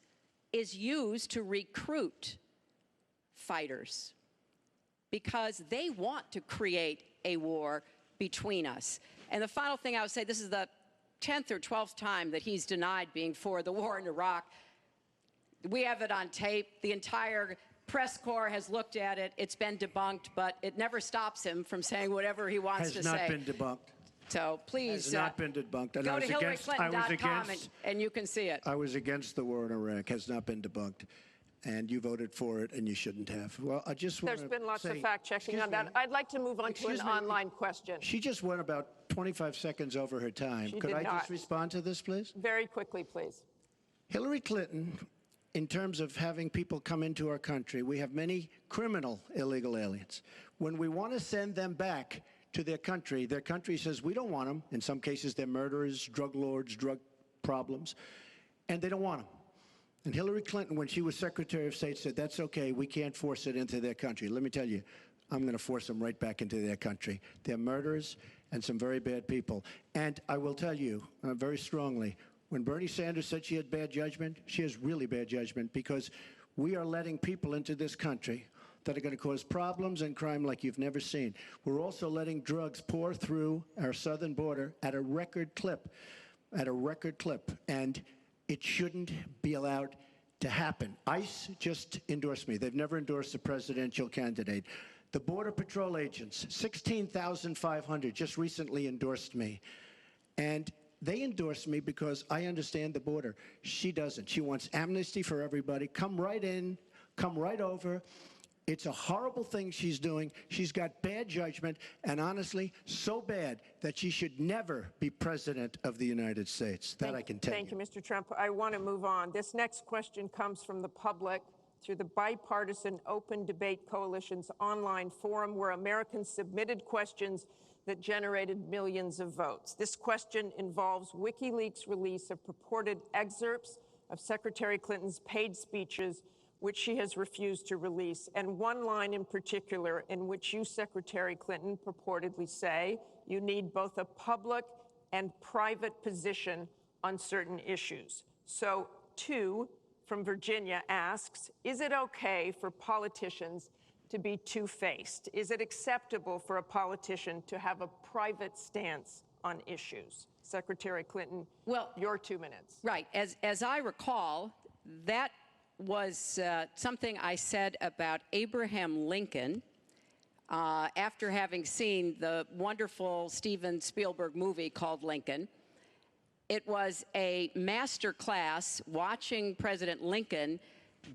is used to recruit fighters because they want to create a war between us. And the final thing I would say, this is the 10th or 12th time that he's denied being for the war in Iraq. We have it on tape. The entire press corps has looked at it. It's been debunked, but it never stops him from saying whatever he wants to say. Has not been debunked. So please Has not been debunked. And go I was to against, HillaryClinton.com and you can see it. I was against the war in Iraq. Has not been debunked. And you voted for it, and you shouldn't have. Well, I just want to There's been lots of say- fact-checking on that. I'd like to move on to an online question. She just went about 25 seconds over her time. She Could did I not. just respond to this, please? Very quickly, please. Hillary Clinton, in terms of having people come into our country, we have many criminal illegal aliens. When we want to send them back to their country says we don't want them. In some cases, they're murderers, drug lords, drug problems, and they don't want them. And Hillary Clinton, when she was Secretary of State, said, that's okay, we can't force it into their country. Let me tell you, I'm going to force them right back into their country. They're murderers and some very bad people. And I will tell you very strongly, when Bernie Sanders said she had bad judgment, she has really bad judgment, because we are letting people into this country that are going to cause problems and crime like you've never seen. We're also letting drugs pour through our southern border at a record clip, and it shouldn't be allowed to happen. ICE just endorsed me. They've never endorsed a presidential candidate. The Border Patrol agents, 16,500, just recently endorsed me. And they endorsed me because I understand the border. She doesn't. She wants amnesty for everybody. Come right in, come right over. It's a horrible thing she's doing. She's got bad judgment, and honestly, so bad that she should never be president of the United States. That I can tell you. Thank you, Mr. Trump. I want to move on. This next question comes from the public through the Bipartisan Open Debate Coalition's online forum, where Americans submitted questions that generated millions of votes. This question involves WikiLeaks' release of purported excerpts of Secretary Clinton's paid speeches, which she has refused to release, and one line in particular in which you, Secretary Clinton, purportedly say you need both a public and private position on certain issues. So, two from Virginia asks, is it okay for politicians to be two-faced? Is it acceptable for a politician to have a private stance on issues? Secretary Clinton, Well, your 2 minutes. Right. As I recall, that was something I said about Abraham Lincoln after having seen the wonderful Steven Spielberg movie called Lincoln. It was a master class watching President Lincoln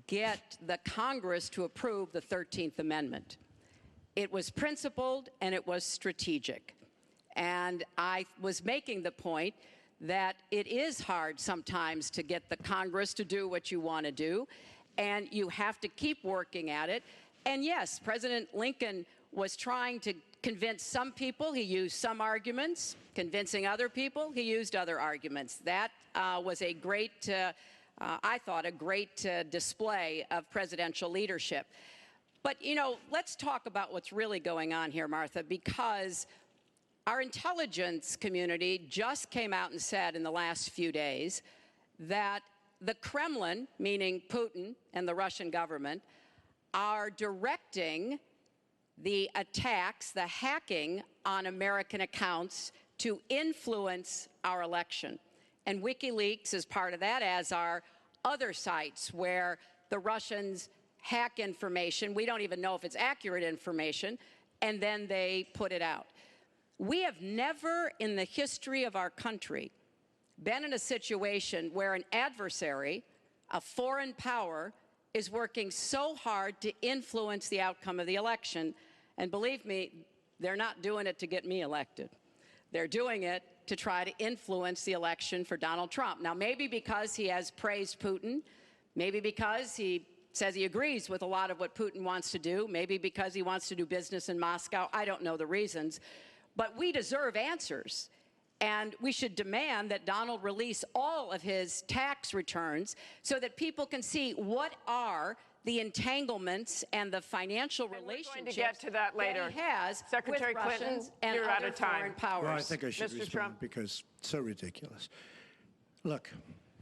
get the Congress to approve the 13th Amendment. It was principled and it was strategic. And I was making the point that it is hard sometimes to get the Congress to do what you want to do, and you have to keep working at it. And yes, President Lincoln was trying to convince some people. He used some arguments. Convincing other people, he used other arguments. That was a great, I thought, a great display of presidential leadership. But, you know, let's talk about what's really going on here, Martha, because our intelligence community just came out and said in the last few days that the Kremlin, meaning Putin and the Russian government, are directing the attacks, the hacking on American accounts to influence our election. And WikiLeaks is part of that, as are other sites where the Russians hack information. We don't even know if it's accurate information, and then they put it out. We have never in the history of our country been in a situation where an adversary, a foreign power, is working so hard to influence the outcome of the election. And believe me, they're not doing it to get me elected. They're doing it to try to influence the election for Donald Trump. Now, maybe because he has praised Putin, maybe because he says he agrees with a lot of what Putin wants to do, maybe because he wants to do business in Moscow. I don't know the reasons. But we deserve answers. And we should demand that Donald release all of his tax returns so that people can see what are the entanglements and the financial relationships going to get to that later. he has Secretary with Clinton, Russians and you're out other of time. foreign powers. Well, I think I should Mr. respond Trump. because it's so ridiculous. Look,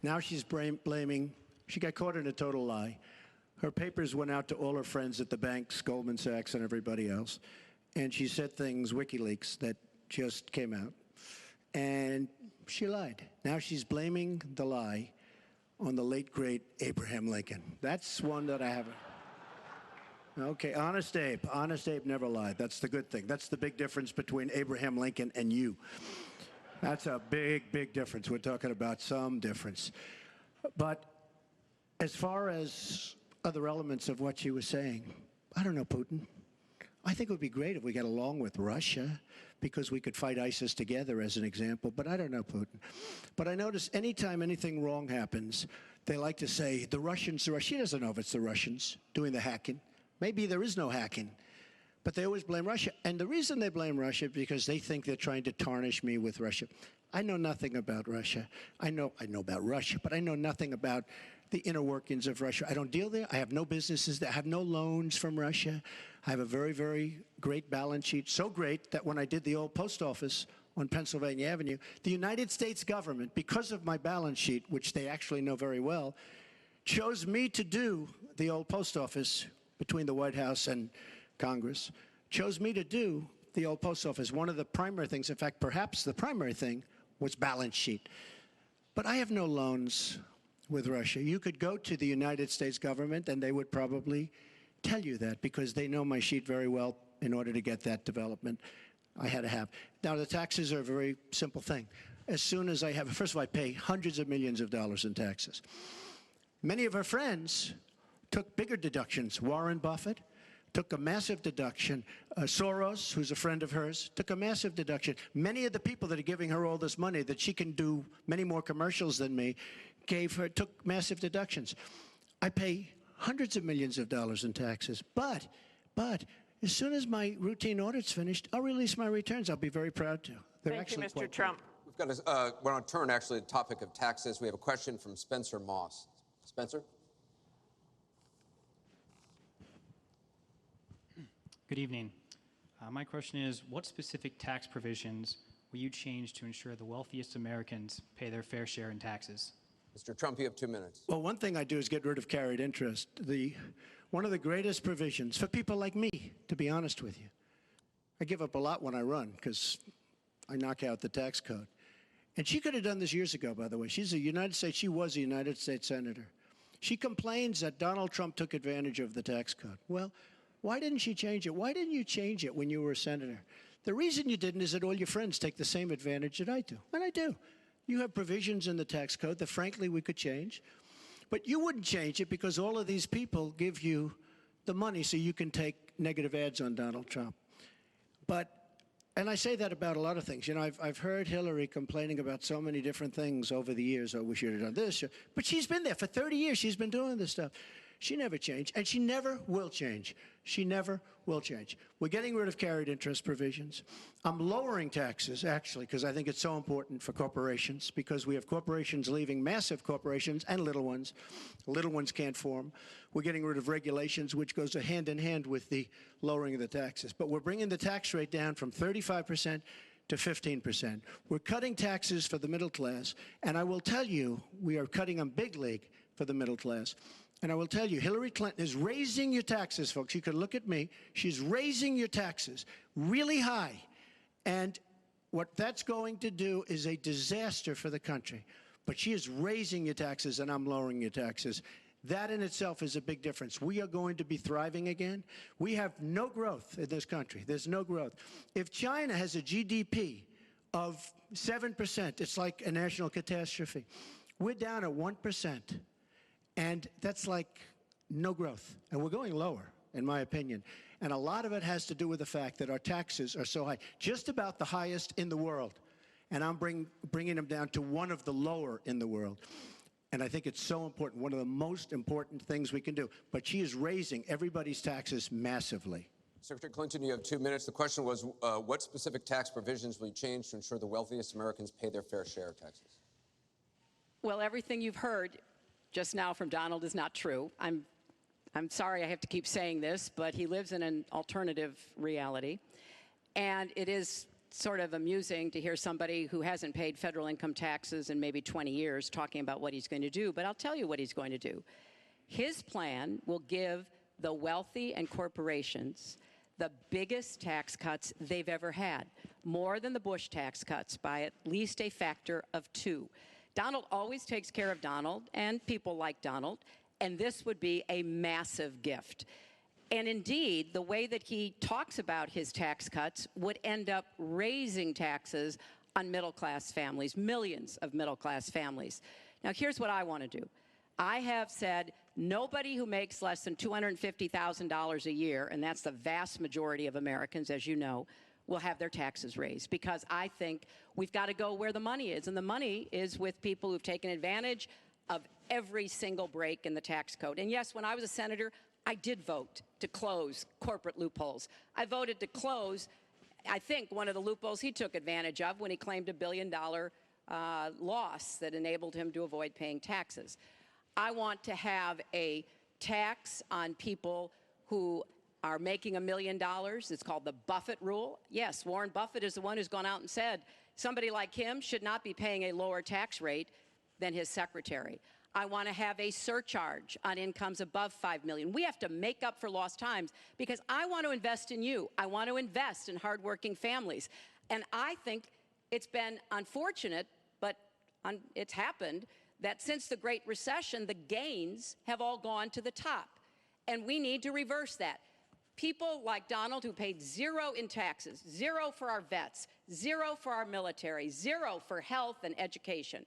now she's blaming, she got caught in a total lie. Her papers went out to all her friends at the banks, Goldman Sachs and everybody else, and she said things, WikiLeaks, that just came out, and she lied. Now she's blaming the lie on the late, great Abraham Lincoln. That's one that I haven't. Okay, Honest Abe never lied. That's the good thing. That's the big difference between Abraham Lincoln and you. That's a big, big difference. We're talking about some difference. But as far as other elements of what she was saying, I don't know, Putin. I think it would be great if we got along with Russia because we could fight ISIS together, as an example. But I don't know, Putin. But I notice anytime anything wrong happens, they like to say, the Russians, she doesn't know if it's the Russians doing the hacking. Maybe there is no hacking. But they always blame Russia. And the reason they blame Russia is because they think they're trying to tarnish me with Russia. I know nothing about Russia. I know about Russia, but I know nothing about the inner workings of Russia. I don't deal there. I have no businesses there. I have no loans from Russia. I have a very, very great balance sheet, so great that when I did the old post office on Pennsylvania Avenue, the United States government, because of my balance sheet, which they actually know very well, chose me to do the old post office between the White House and Congress, chose me to do the old post office. One of the primary things, in fact, perhaps the primary thing, was balance sheet. But I have no loans with Russia. You could go to the United States government and they would probably tell you that because they know my sheet very well in order to get that development I had to have. Now, the taxes are a very simple thing. As soon as I have, first of all, I pay hundreds of millions of dollars in taxes. Many of our friends took bigger deductions. Warren Buffett took a massive deduction. Soros, who's a friend of hers, took a massive deduction. Many of the people that are giving her all this money that she can do many more commercials than me took massive deductions. I pay hundreds of millions of dollars in taxes. But as soon as my routine audit's finished, I'll release my returns. I'll be very proud to. Thank you, Mr. Trump. We've got we're on turn, actually, the topic of taxes. We have a question from Spencer Moss. Spencer? Good evening. My question is, what specific tax provisions will you change to ensure the wealthiest Americans pay their fair share in taxes? Mr. Trump, you have 2 minutes. Well, one thing I do is get rid of carried interest. one of the greatest provisions for people like me, to be honest with you. I give up a lot when I run because I knock out the tax code. And she could have done this years ago, by the way. She was a United States senator. She complains that Donald Trump took advantage of the tax code. Well, why didn't she change it? Why didn't you change it when you were a senator? The reason you didn't is that all your friends take the same advantage that I do. And I do. You have provisions in the tax code that, frankly, we could change. But you wouldn't change it because all of these people give you the money so you can take negative ads on Donald Trump. And I say that about a lot of things. You know, I've heard Hillary complaining about so many different things over the years. Oh, we should have done this. But she's been there for 30 years. She's been doing this stuff. She never changed, and she never will change. She never will change. We're getting rid of carried interest provisions. I'm lowering taxes, actually, because I think it's so important for corporations, because we have corporations leaving, massive corporations and little ones. Little ones can't form. We're getting rid of regulations, which goes hand in hand with the lowering of the taxes. But we're bringing the tax rate down from 35% to 15%. We're cutting taxes for the middle class, and I will tell you, we are cutting them big league for the middle class. And I will tell you, Hillary Clinton is raising your taxes, folks. You can look at me. She's raising your taxes really high. And what that's going to do is a disaster for the country. But she is raising your taxes, and I'm lowering your taxes. That in itself is a big difference. We are going to be thriving again. We have no growth in this country. There's no growth. If China has a GDP of 7%, it's like a national catastrophe. We're down at 1%. And that's like no growth. And we're going lower, in my opinion. And a lot of it has to do with the fact that our taxes are so high, just about the highest in the world. And I'm bringing them down to one of the lower in the world. And I think it's so important, one of the most important things we can do. But she is raising everybody's taxes massively. Secretary Clinton, you have 2 minutes. The question was, what specific tax provisions will you change to ensure the wealthiest Americans pay their fair share of taxes? Well, everything you've heard just now from Donald is not true. I'm sorry I have to keep saying this, but he lives in an alternative reality. And it is sort of amusing to hear somebody who hasn't paid federal income taxes in maybe 20 years talking about what he's going to do. But I'll tell you what he's going to do. His plan will give the wealthy and corporations the biggest tax cuts they've ever had, more than the Bush tax cuts by at least a factor of 2. Donald always takes care of Donald and people like Donald, and this would be a massive gift. And indeed, the way that he talks about his tax cuts would end up raising taxes on middle-class families, millions of middle-class families. Now, here's what I want to do. I have said nobody who makes less than $250,000 a year, and that's the vast majority of Americans, as you know, will have their taxes raised, because I think we've got to go where the money is. And the money is with people who've taken advantage of every single break in the tax code. And yes, when I was a senator, I did vote to close corporate loopholes. I voted to close, I think, one of the loopholes he took advantage of when he claimed $1 billion loss that enabled him to avoid paying taxes. I want to have a tax on people who are making $1 million. It's called the Buffett rule. Yes, Warren Buffett is the one who's gone out and said somebody like him should not be paying a lower tax rate than his secretary. I want to have a surcharge on incomes above $5 million. We have to make up for lost times because I want to invest in you. I want to invest in hardworking families. And I think it's been unfortunate, but it's happened, that since the Great Recession, the gains have all gone to the top. And we need to reverse that. People like Donald who paid 0 in taxes, 0 for our vets, 0 for our military, 0 for health and education.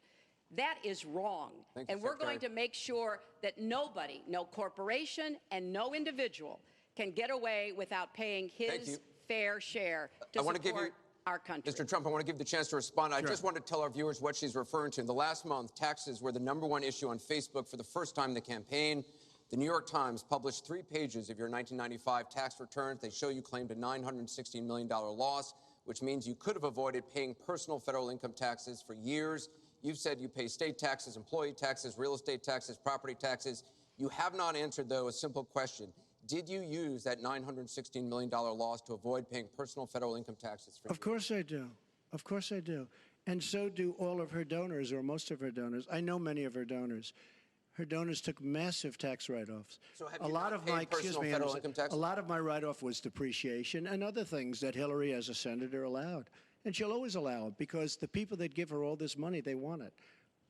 That is wrong. And we're going to make sure that nobody, no corporation and no individual can get away without paying his fair share to support our country. Mr. Trump, I want to give you the chance to respond. I just want to tell our viewers what she's referring to. In the last month, taxes were the #1 issue on Facebook for the first time in the campaign. The New York Times published 3 pages of your 1995 tax returns. They show you claimed a $916 million loss, which means you could have avoided paying personal federal income taxes for years. You've said you pay state taxes, employee taxes, real estate taxes, property taxes. You have not answered, though, a simple question. Did you use that $916 million loss to avoid paying personal federal income taxes for years? Of course I do. Of course I do. And so do all of her donors, or most of her donors. I know many of her donors. her donors took massive tax write-offs. So have A you lot not of paid my, personal Anderson, federal income tax? a lot of my write-off was depreciation and other things that Hillary, as a senator, allowed. And she'll always allow it because the people that give her all this money, they want it.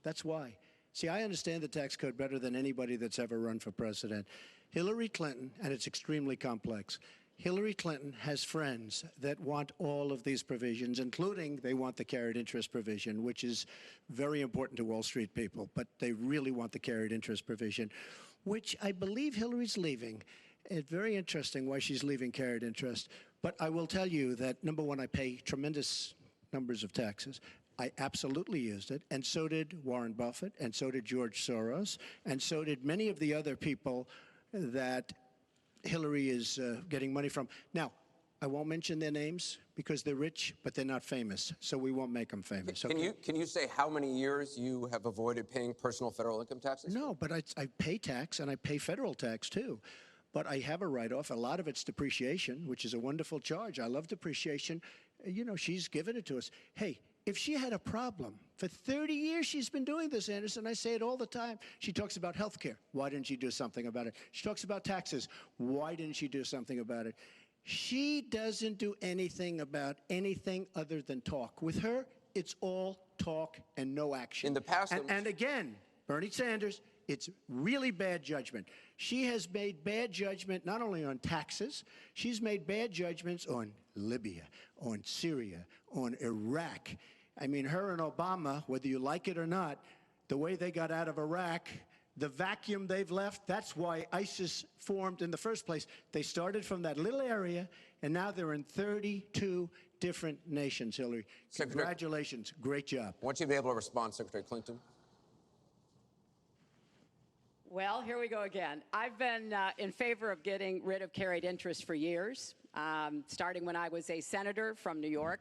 That's why. See, I understand the tax code better than anybody that's ever run for president. Hillary Clinton, and it's extremely complex, Hillary Clinton has friends that want all of these provisions, including they want the carried interest provision, which is very important to Wall Street people, but they really want the carried interest provision, which I believe Hillary's leaving. It's very interesting why she's leaving carried interest. But I will tell you that, number one, I pay tremendous numbers of taxes. I absolutely used it, and so did Warren Buffett, and so did George Soros, and so did many of the other people that Hillary is getting money from. Now, I won't mention their names because they're rich, but they're not famous, so we won't make them famous. Can you say how many years you have avoided paying personal federal income taxes? No, but I pay tax, and I pay federal tax, too. But I have a write-off. A lot of it's depreciation, which is a wonderful charge. I love depreciation. You know, she's given it to us. Hey, if she had a problem, for 30 years she's been doing this, Anderson. I say it all the time. She talks about health care. Why didn't she do something about it? She talks about taxes. Why didn't she do something about it? She doesn't do anything about anything other than talk. With her, it's all talk and no action. In the past, and again, Bernie Sanders, it's really bad judgment. She has made bad judgment not only on taxes, she's made bad judgments on Libya, on Syria, on Iraq. I mean, her and Obama, whether you like it or not, the way they got out of Iraq, the vacuum they've left, that's why ISIS formed in the first place. They started from that little area, and now they're in 32 different nations, Hillary. Congratulations. Great job. I want you to be able to respond, Secretary Clinton. Well, here we go again. I've been in favor of getting rid of carried interest for years, starting when I was a senator from New York.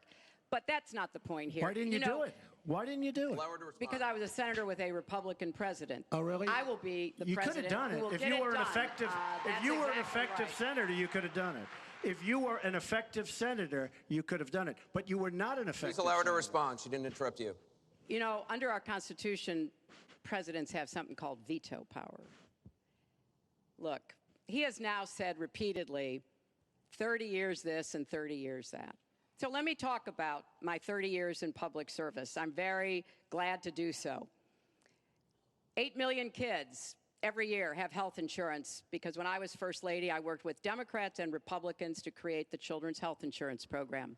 But that's not the point here. Why didn't you do it? Why didn't you do it? Allow her to respond. Because I was a senator with a Republican president. Oh, really? I will be the you president. You could have done who will it. If get you were it an done. effective, if you were an effective senator, you could have done it. If you were an effective senator, you could have done it. But you were not an effective Please allow her to senator. respond. She didn't interrupt you. You know, under our Constitution, presidents have something called veto power. Look, he has now said repeatedly, 30 years this and 30 years that. So let me talk about my 30 years in public service. I'm very glad to do so. 8 million kids every year have health insurance because when I was First Lady, I worked with Democrats and Republicans to create the Children's Health Insurance Program.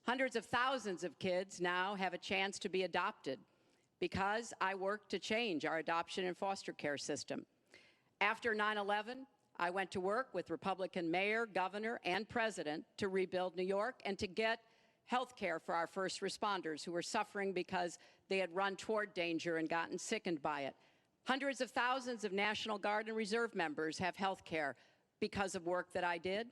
Hundreds of thousands of kids now have a chance to be adopted because I worked to change our adoption and foster care system. After 9/11, I went to work with Republican mayor, governor, and president to rebuild New York and to get health care for our first responders who were suffering because they had run toward danger and gotten sickened by it. Hundreds of thousands of National Guard and Reserve members have health care because of work that I did.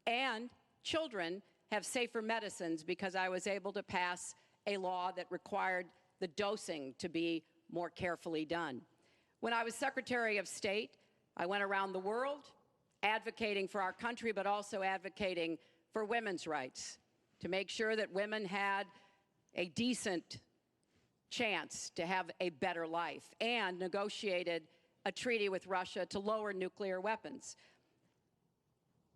And children have safer medicines because I was able to pass a law that required the dosing to be more carefully done. When I was Secretary of State, I went around the world advocating for our country, but also advocating for women's rights, to make sure that women had a decent chance to have a better life, and negotiated a treaty with Russia to lower nuclear weapons.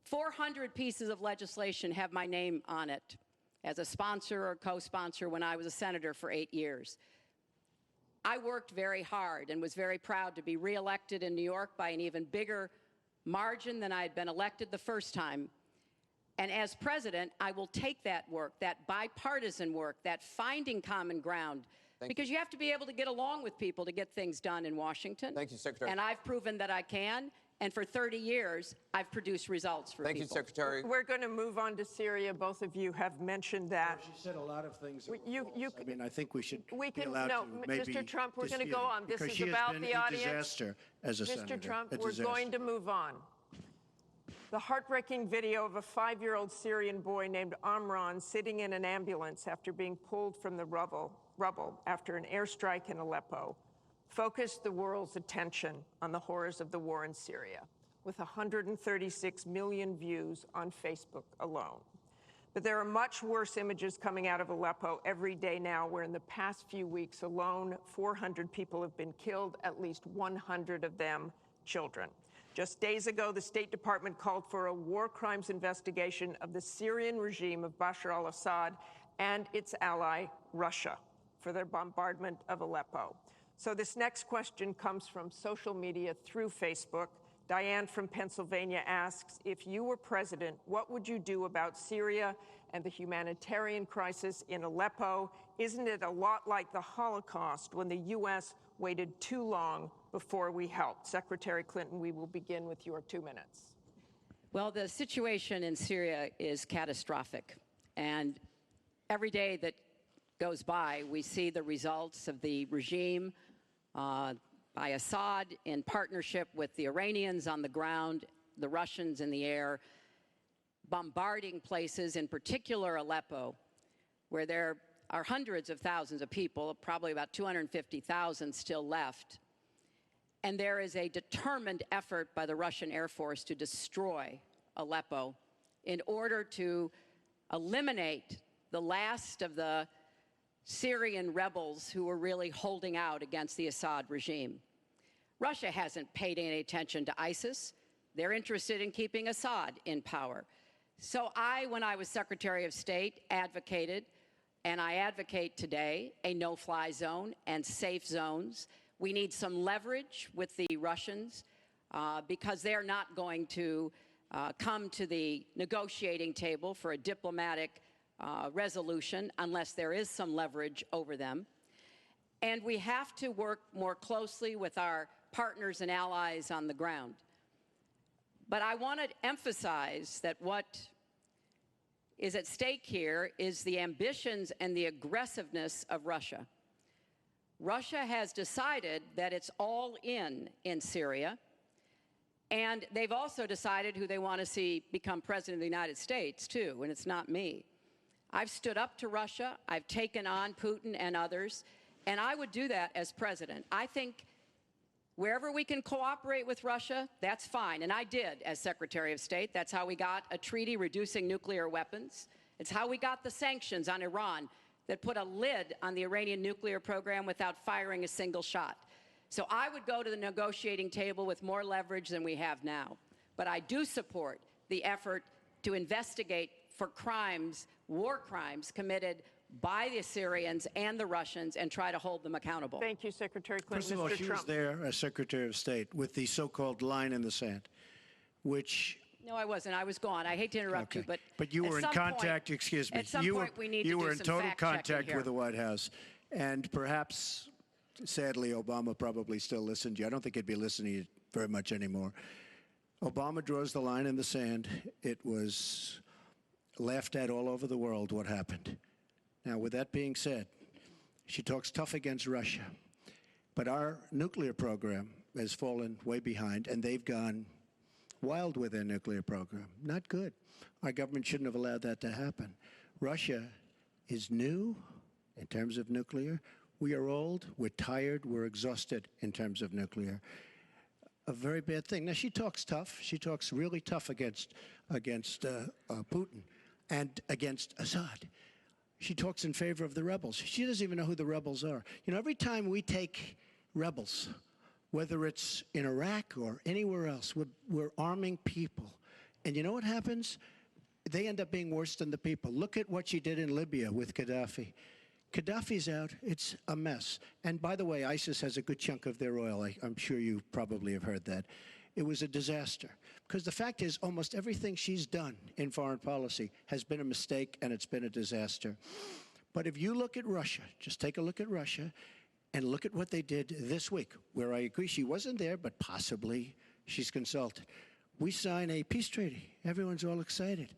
400 pieces of legislation have my name on it as a sponsor or co-sponsor when I was a senator for 8 years. I worked very hard and was very proud to be reelected in New York by an even bigger margin than I had been elected the first time. And as president, I will take that work, that bipartisan work, that finding common ground, because you have to be able to get along with people to get things done in Washington. Thank you, Secretary. And I've proven that I can. And for 30 years, I've produced results for people. Thank you, Secretary. We're going to move on to Syria. Both of you have mentioned that. She said a lot of things. I mean, I think we should we be can, allowed no, to maybe Mr. Trump, we're going to dispute go it, on. This because is she has about been the a audience. disaster as a senator. Mr. Trump, A we're disaster. going to move on. The heartbreaking video of a 5-year-old Syrian boy named Amran sitting in an ambulance after being pulled from the rubble after an airstrike in Aleppo focused the world's attention on the horrors of the war in Syria, with 136 million views on Facebook alone. But there are much worse images coming out of Aleppo every day now, where in the past few weeks alone, 400 people have been killed, at least 100 of them children. Just days ago, the State Department called for a war crimes investigation of the Syrian regime of Bashar al-Assad and its ally, Russia, for their bombardment of Aleppo. So this next question comes from social media through Facebook. Diane from Pennsylvania asks, if you were president, what would you do about Syria and the humanitarian crisis in Aleppo? Isn't it a lot like the Holocaust when the U.S. waited too long before we helped? Secretary Clinton, we will begin with your 2 minutes. Well, the situation in Syria is catastrophic. And every day that goes by, we see the results of the regime by Assad in partnership with the Iranians on the ground, the Russians in the air, bombarding places, in particular Aleppo, where there are hundreds of thousands of people, probably about 250,000 still left. And there is a determined effort by the Russian Air Force to destroy Aleppo in order to eliminate the last of the Syrian rebels who were really holding out against the Assad regime. Russia hasn't paid any attention to ISIS. They're interested in keeping Assad in power. So when I was Secretary of State, advocated, and I advocate today, a no-fly zone and safe zones. We need some leverage with the Russians because they're not going to come to the negotiating table for a diplomatic resolution unless there is some leverage over them. And we have to work more closely with our partners and allies on the ground. But I want to emphasize that what is at stake here is the ambitions and the aggressiveness of Russia. Russia has decided that it's all in Syria, and they've also decided who they want to see become president of the United States, too, and it's not me. I've stood up to Russia. I've taken on Putin and others, and I would do that as president. I think wherever we can cooperate with Russia, that's fine, and I did as Secretary of State. That's how we got a treaty reducing nuclear weapons. It's how we got the sanctions on Iran that put a lid on the Iranian nuclear program without firing a single shot. So I would go to the negotiating table with more leverage than we have now. But I do support the effort to investigate for crimes, war crimes, committed by the Syrians and the Russians and try to hold them accountable. Thank you, Secretary Clinton. First of all, Mr. she Trump. was there as Secretary of State with the so-called line in the sand, which... No, I wasn't. I was gone. I hate to interrupt you, but you were in contact, excuse me. At some point, we need to You do were in some total fact-checking contact here. with the White House. And perhaps, sadly, Obama probably still listened to you. I don't think he'd be listening to you very much anymore. Obama draws the line in the sand. It was laughed at all over the world what happened. Now, with that being said, she talks tough against Russia. But our nuclear program has fallen way behind, and they've gone wild with their nuclear program. Not good. Our government shouldn't have allowed that to happen. Russia is new in terms of nuclear. We are old, we're tired, we're exhausted in terms of nuclear. A very bad thing. Now, she talks tough. She talks really tough against Putin and against Assad. She talks in favor of the rebels. She doesn't even know who the rebels are. You know, every time we take rebels, whether it's in Iraq or anywhere else, we're arming people. And you know what happens? They end up being worse than the people. Look at what she did in Libya with Gaddafi. Gaddafi's out. It's a mess. And by the way, ISIS has a good chunk of their oil. I'm sure you probably have heard that. It was a disaster. Because the fact is, almost everything she's done in foreign policy has been a mistake, and it's been a disaster. But if you look at Russia, just take a look at Russia, and look at what they did this week, where I agree she wasn't there, but possibly she's consulted. We sign a peace treaty. Everyone's all excited.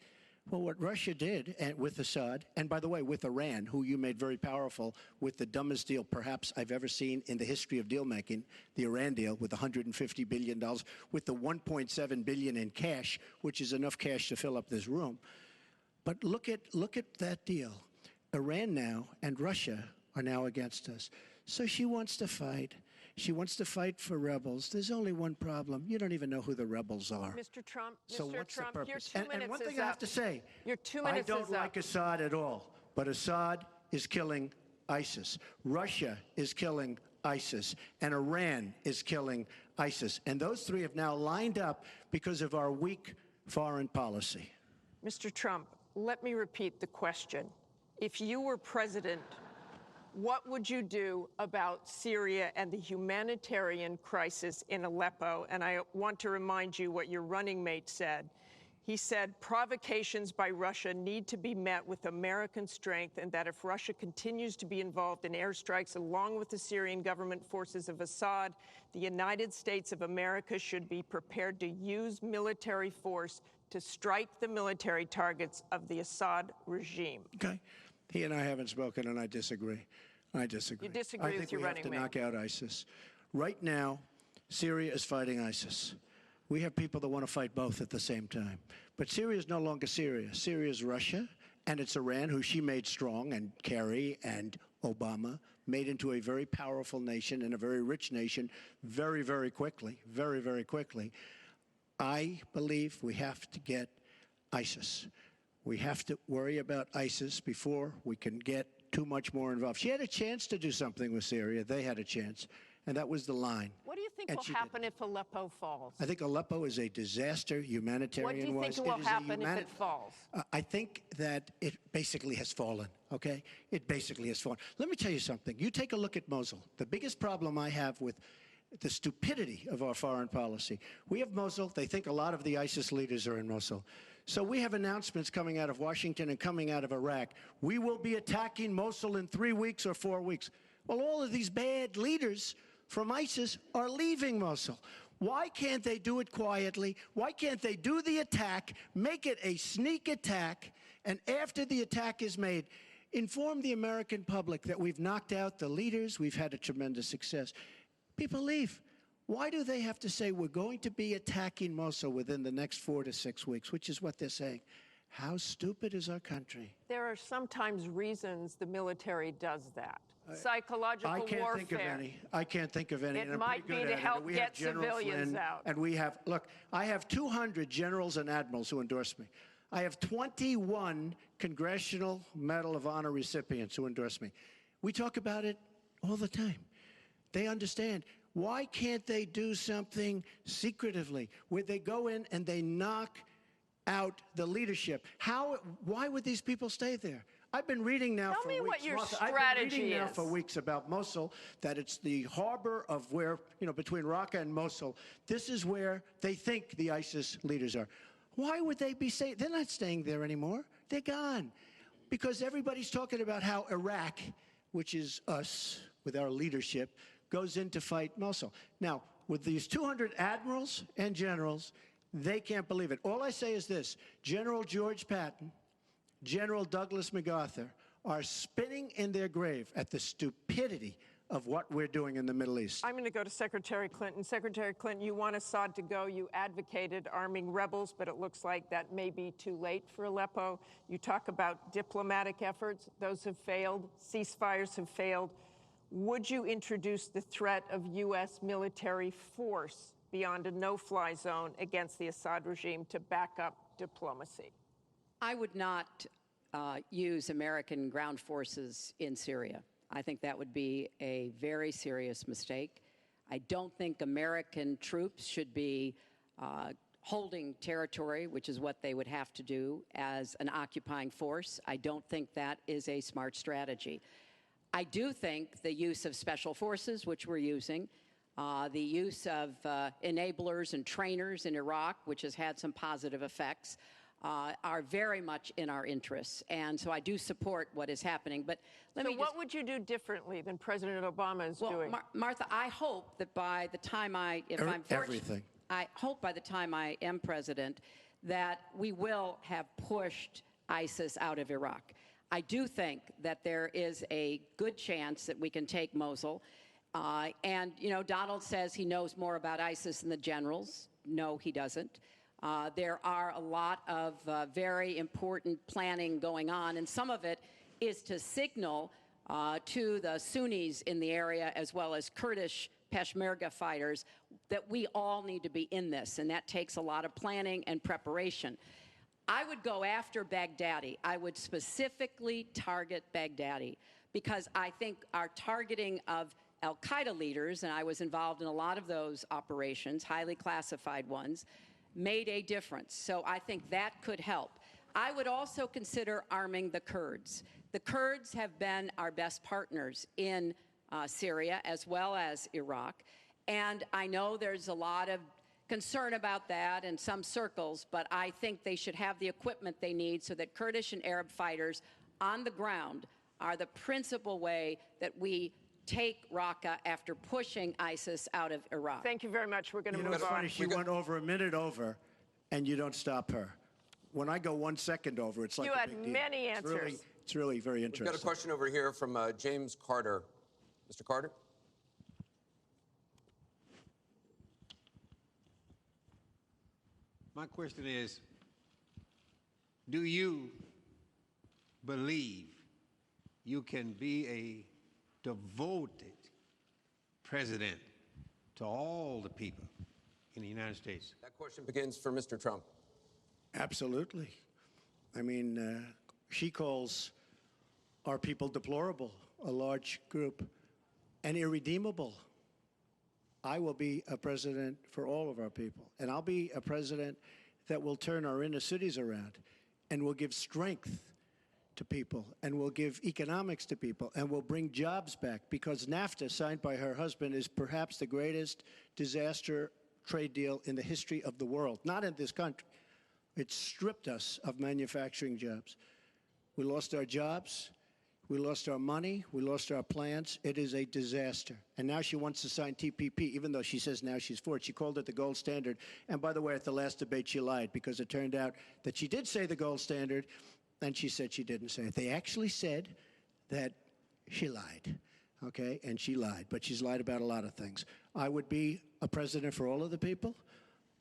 Well, what Russia did with Assad, and by the way, with Iran, who you made very powerful with the dumbest deal perhaps I've ever seen in the history of deal-making, the Iran deal with $150 billion, with the $1.7 billion in cash, which is enough cash to fill up this room. But look at that deal. Iran now and Russia are now against us. So she wants to fight. She wants to fight for rebels. There's only one problem. You don't even know who the rebels are. Mr. Trump, So Mr. what's Trump, the your purpose? 2 minutes And one is thing I have up. to say, Your 2 I minutes don't is like up. Assad at all, but Assad is killing ISIS. Russia is killing ISIS, and Iran is killing ISIS. And those three have now lined up because of our weak foreign policy. Mr. Trump, let me repeat the question. If you were president, what would you do about Syria and the humanitarian crisis in Aleppo? And I want to remind you what your running mate said. He said provocations by Russia need to be met with American strength, and that if Russia continues to be involved in airstrikes along with the Syrian government forces of Assad, the United States of America should be prepared to use military force to strike the military targets of the Assad regime. Okay? He and I haven't spoken, and I disagree. I disagree. You disagree I with think your we have running to mate. knock out ISIS. Right now, Syria is fighting ISIS. We have people that want to fight both at the same time. But Syria is no longer Syria. Syria is Russia, and it's Iran, who she made strong, and Kerry and Obama made into a very powerful nation and a very rich nation very, very quickly, very, very quickly. I believe we have to get ISIS. We have to worry about ISIS before we can get too much more involved. She had a chance to do something with Syria. They had a chance, and that was the line. What do you think And will she happen if Aleppo falls? I think Aleppo is a disaster humanitarian-wise. What do you think will happen if it falls? I think that it basically has fallen, okay? It basically has fallen. Let me tell you something. You take a look at Mosul. The biggest problem I have with the stupidity of our foreign policy. We have Mosul. They think a lot of the ISIS leaders are in Mosul. So we have announcements coming out of Washington and coming out of Iraq. We will be attacking Mosul in 3 weeks or 4 weeks. Well, all of these bad leaders from ISIS are leaving Mosul. Why can't they do it quietly? Why can't they do the attack, make it a sneak attack, and after the attack is made, inform the American public that we've knocked out the leaders, we've had a tremendous success. People leave. Why do they have to say we're going to be attacking Mosul within the next 4 to 6 weeks, which is what they're saying? How stupid is our country? There are sometimes reasons the military does that. Psychological I can't warfare. think of any. I can't think of any. It and I'm might pretty be good to at it. help We have get General civilians Flynn, out. And we have, look, I have 200 generals and admirals who endorse me. I have 21 Congressional Medal of Honor recipients who endorse me. We talk about it all the time. They understand. Why can't they do something secretively where they go in and they knock out the leadership? Why would these people stay there? I've been reading now Tell for me weeks. what your Martha, I've been strategy reading now is. for weeks about Mosul, that it's the harbor of where, between Raqqa and Mosul. This is where they think the ISIS leaders are. Why would they be staying? They're not staying there anymore. They're gone. Because everybody's talking about how Iraq, which is us with our leadership, goes in to fight Mosul. Now, with these 200 admirals and generals, they can't believe it. All I say is this: General George Patton, General Douglas MacArthur are spinning in their grave at the stupidity of what we're doing in the Middle East. I'm going to go to Secretary Clinton. Secretary Clinton, you want Assad to go. You advocated arming rebels, but it looks like that may be too late for Aleppo. You talk about diplomatic efforts. Those have failed. Ceasefires have failed. Would you introduce the threat of U.S. military force beyond a no-fly zone against the Assad regime to back up diplomacy? I would not use American ground forces in Syria. I think that would be a very serious mistake. I don't think American troops should be holding territory, which is what they would have to do as an occupying force. I don't think that is a smart strategy. I do think the use of special forces, which we're using, the use of enablers and trainers in Iraq, which has had some positive effects, are very much in our interests. And so I do support what is happening. But what would you do differently than President Obama is doing? Martha, I hope that by the time I hope by the time I am president, that we will have pushed ISIS out of Iraq. I do think that there is a good chance that we can take Mosul. And, Donald says he knows more about ISIS than the generals. No, he doesn't. There are a lot of very important planning going on, and some of it is to signal to the Sunnis in the area, as well as Kurdish Peshmerga fighters, that we all need to be in this, and that takes a lot of planning and preparation. I would go after Baghdadi. I would specifically target Baghdadi because I think our targeting of al-Qaeda leaders, and I was involved in a lot of those operations, highly classified ones, made a difference. So I think that could help. I would also consider arming the Kurds. The Kurds have been our best partners in Syria as well as Iraq. And I know there's a lot of concern about that in some circles, but I think they should have the equipment they need so that Kurdish and Arab fighters on the ground are the principal way that we take Raqqa after pushing ISIS out of Iraq. Thank you very much. We're going to You know, move it's on. funny, she went over a minute over, and you don't stop her. When I go 1 second over, it's like You a had big deal. many answers. It's really very We've got a interesting. question over here from James Carter. Mr. Carter? My question is, do you believe you can be a devoted president to all the people in the United States? That question begins for Mr. Trump. Absolutely. I mean, she calls our people deplorable, a large group, and irredeemable. I will be a president for all of our people, and I'll be a president that will turn our inner cities around and will give strength to people and will give economics to people and will bring jobs back, because NAFTA, signed by her husband, is perhaps the greatest disaster trade deal in the history of the world, not in this country. It stripped us of manufacturing jobs. We lost our jobs. We lost our money. We lost our plants. It is a disaster. And now she wants to sign TPP, even though she says now she's for it. She called it the gold standard. And by the way, at the last debate, she lied, because it turned out that she did say the gold standard, and she said she didn't say it. They actually said that she lied, okay? And she lied, but she's lied about a lot of things. I would be a president for all of the people,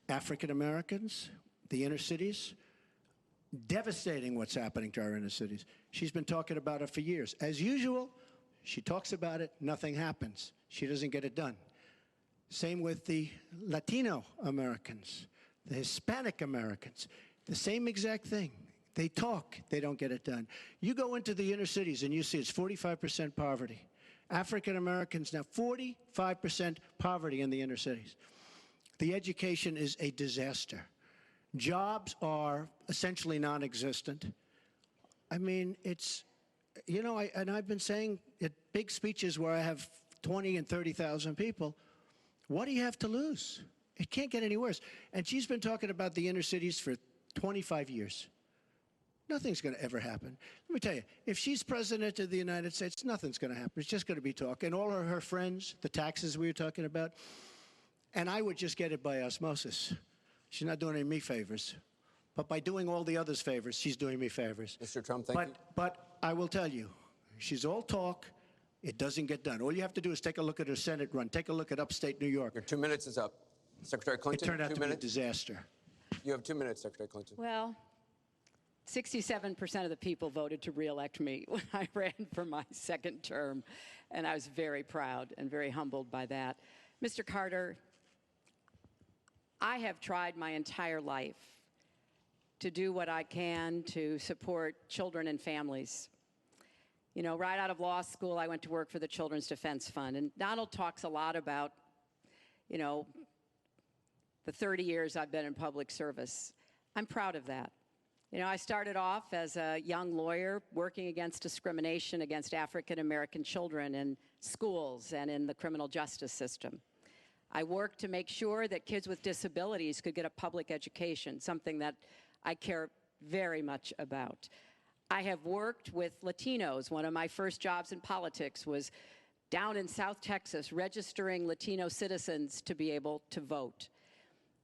African Americans, the inner cities. Devastating what's happening to our inner cities. She's been talking about it for years. As usual, she talks about it, nothing happens. She doesn't get it done. Same with the Latino Americans, the Hispanic Americans, the same exact thing. They talk, they don't get it done. You go into the inner cities and you see it's 45% poverty. African Americans now, 45% poverty in the inner cities. The education is a disaster. Jobs are essentially non-existent. I mean, it's, you know, I've been saying at big speeches where I have 20 and 30,000 people, what do you have to lose? It can't get any worse. And she's been talking about the inner cities for 25 years. Nothing's going to ever happen. Let me tell you, if she's president of the United States, nothing's going to happen. It's just going to be talk. And all of her friends, the taxes we were talking about, and I would just get it by osmosis. She's not doing any me favors. But by doing all the others favors, she's doing me favors. Mr. Trump, thank you. But I will tell you, she's all talk. It doesn't get done. All you have to do is take a look at her Senate run. Take a look at upstate New York. Your 2 minutes is up. Secretary It Clinton, turned out 2 to be a minutes. disaster. You have 2 minutes, Secretary Clinton. Well, 67% of the people voted to reelect me when I ran for my second term, and I was very proud and very humbled by that. Mr. Carter, I have tried my entire life to do what I can to support children and families. You know, right out of law school, I went to work for the Children's Defense Fund, and Donald talks a lot about, you know, the 30 years I've been in public service. I'm proud of that. You know, I started off as a young lawyer working against discrimination against African American children in schools and in the criminal justice system. I worked to make sure that kids with disabilities could get a public education, something that I care very much about. I have worked with Latinos. One of my first jobs in politics was down in South Texas, registering Latino citizens to be able to vote.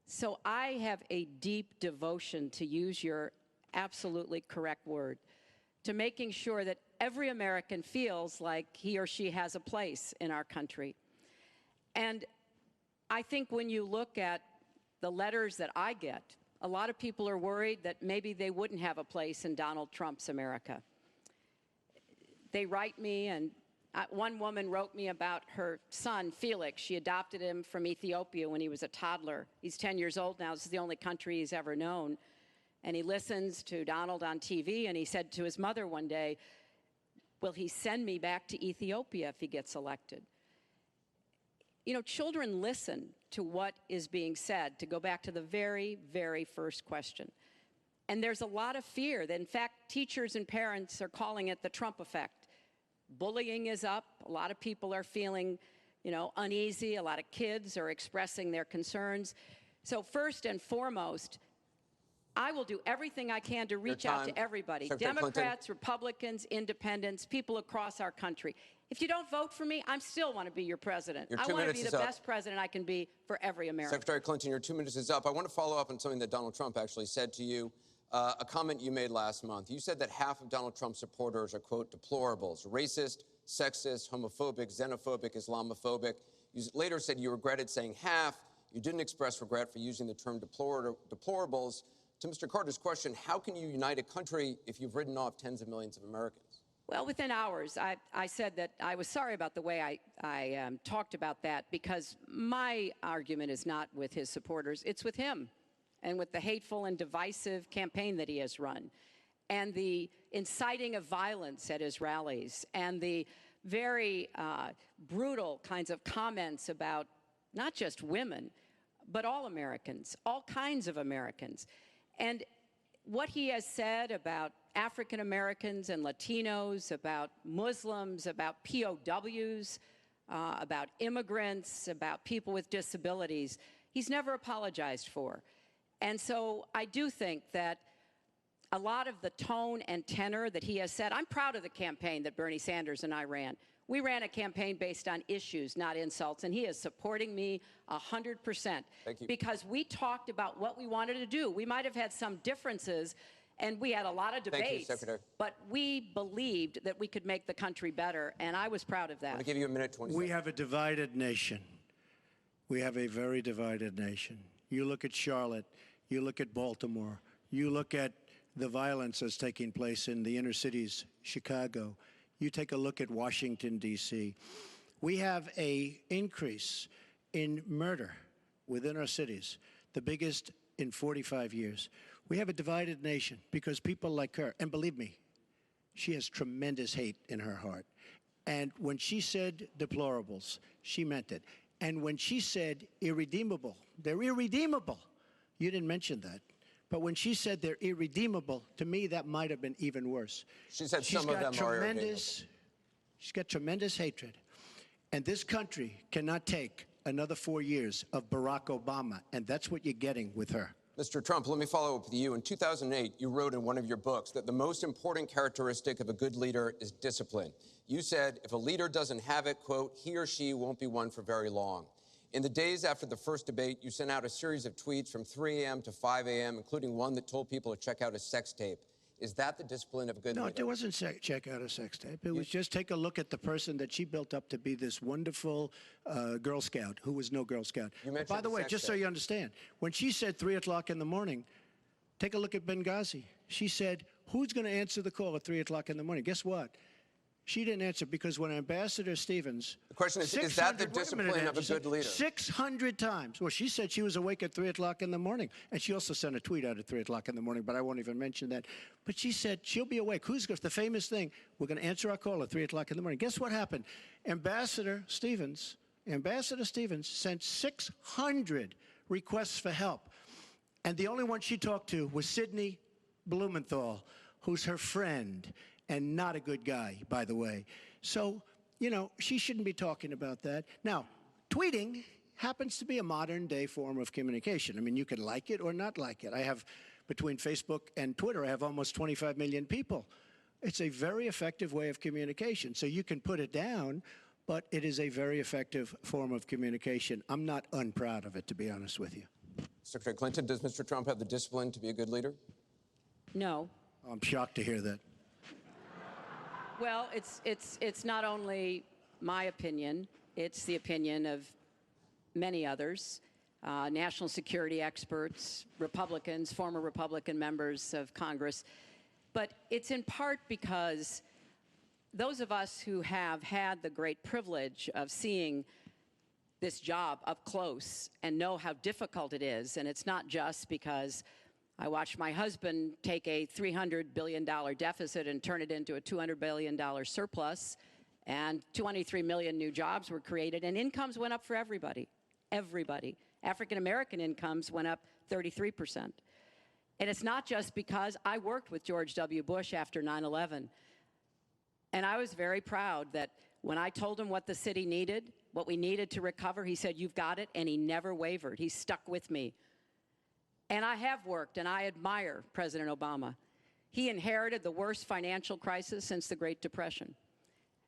So I have a deep devotion, to use your absolutely correct word, to making sure that every American feels like he or she has a place in our country. And I think when you look at the letters that I get, a lot of people are worried that maybe they wouldn't have a place in Donald Trump's America. they write me, and one woman wrote me about her son, Felix. She adopted him from Ethiopia when he was a toddler. He's 10 years old now. This is the only country he's ever known. And he listens to Donald on TV, and he said to his mother one day, will he send me back to Ethiopia if he gets elected? You know, children listen to what is being said, to go back to the very, very first question. And there's a lot of fear that, in fact, teachers and parents are calling it the Trump effect. Bullying is up. A lot of people are feeling, uneasy. A lot of kids are expressing their concerns. So first and foremost, I will do everything I can to reach out to everybody, Secretary Democrats, Clinton. Republicans, independents, people across our country. If you don't vote for me, I still want to be your president. Your I 2 want to minutes be is the up. best president I can be for every American. Secretary Clinton, your 2 minutes is up. I want to follow up on something that Donald Trump actually said to you, a comment you made last month. You said that half of Donald Trump's supporters are, quote, deplorables, racist, sexist, homophobic, xenophobic, Islamophobic. You later said you regretted saying half. You didn't express regret for using the term deplorables. To Mr. Carter's question, how can you unite a country if you've written off tens of millions of Americans? Well, within hours, I said that I was sorry about the way I talked about that, because my argument is not with his supporters. It's with him and with the hateful and divisive campaign that he has run, and the inciting of violence at his rallies, and the very brutal kinds of comments about not just women, but all Americans, all kinds of Americans. And what he has said about African Americans and Latinos, about Muslims, about POWs, about immigrants, about people with disabilities, he's never apologized for. And so I do think that a lot of the tone and tenor that he has said, I'm proud of the campaign that Bernie Sanders and I ran. We ran a campaign based on issues, not insults, and he is supporting me 100%. Thank you. Because we talked about what we wanted to do. We might have had some differences, and we had a lot of debates. Thank you, Secretary. But we believed that we could make the country better, and I was proud of that. I'm going to give you a minute, 20 We seconds. have a divided nation. We have a very divided nation. You look at Charlotte, you look at Baltimore, you look at the violence that's taking place in the inner cities, Chicago. You take a look at Washington, D.C. We have an increase in murder within our cities, the biggest in 45 years. We have a divided nation because people like her, and believe me, she has tremendous hate in her heart. And when she said deplorables, she meant it. And when she said irredeemable, they're irredeemable. You didn't mention that. But when she said they're irredeemable, to me, that might have been even worse. She said some of them are irredeemable. She's got tremendous hatred. And this country cannot take another 4 years of Barack Obama. And that's what you're getting with her. Mr. Trump, let me follow up with you. In 2008, you wrote in one of your books that the most important characteristic of a good leader is discipline. You said if a leader doesn't have it, quote, he or she won't be one for very long. In the days after the first debate, you sent out a series of tweets from 3 a.m. to 5 a.m., including one that told people to check out a sex tape. Is that the discipline of a good leader? No, it wasn't check out a sex tape. It was just take a look at the person that she built up to be this wonderful Girl Scout who was no Girl Scout. You mentioned By the the way, sex just so tape. you understand, when she said 3 o'clock in the morning, take a look at Benghazi. She said, who's going to answer the call at 3 o'clock in the morning? Guess what? She didn't answer because when Ambassador Stevens... The question is that the 600 wait a discipline minute, of a Nancy, good leader? 600 times. Well, she said she was awake at 3 o'clock in the morning. And she also sent a tweet out at 3 o'clock in the morning, but I won't even mention that. But she said she'll be awake. Who's the famous thing? We're going to answer our call at 3 o'clock in the morning. Guess what happened? Ambassador Stevens sent 600 requests for help. And the only one she talked to was Sidney Blumenthal, who's her friend and not a good guy, by the way. So, she shouldn't be talking about that. Now, tweeting happens to be a modern-day form of communication. I mean, you can like it or not like it. I have, between Facebook and Twitter, I have almost 25 million people. It's a very effective way of communication. So you can put it down, but it is a very effective form of communication. I'm not unproud of it, to be honest with you. Secretary Clinton, does Mr. Trump have the discipline to be a good leader? No. I'm shocked to hear that. Well, it's not only my opinion, it's the opinion of many others, national security experts, Republicans, former Republican members of Congress. But it's in part because those of us who have had the great privilege of seeing this job up close and know how difficult it is, and it's not just because I watched my husband take a $300 billion deficit and turn it into a $200 billion surplus, and 23 million new jobs were created, and incomes went up for everybody. Everybody. African-American incomes went up 33%. And it's not just because I worked with George W. Bush after 9/11. And I was very proud that when I told him what the city needed, what we needed to recover, he said, "You've got it," and he never wavered. He stuck with me. And I have worked, and I admire President Obama. He inherited the worst financial crisis since the Great Depression.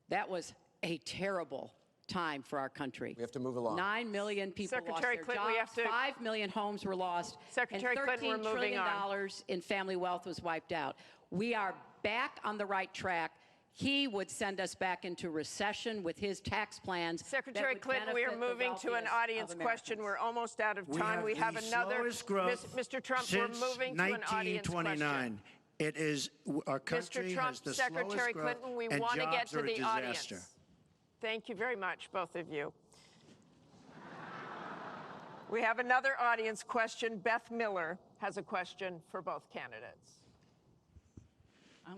That was a terrible time for our country. We have to move along. 9 million people Secretary lost their Clinton, we jobs, have to- 5 million homes were lost, Secretary and Clinton, we're $13 moving on. trillion in family wealth was wiped out. We are back on the right track. He would send us back into recession with his tax plans. that Secretary would Clinton, we are benefit the moving to an wealthiest audience of question. Americans. We're almost out of time. We have the another. slowest growth Mr. Trump, we're since moving to an audience 1929. question. It is our country Mr. Trump, has the Secretary slowest growth, Clinton, we and want to get jobs to are a the disaster. audience. Thank you very much, both of you. We have another audience question. Beth Miller has a question for both candidates.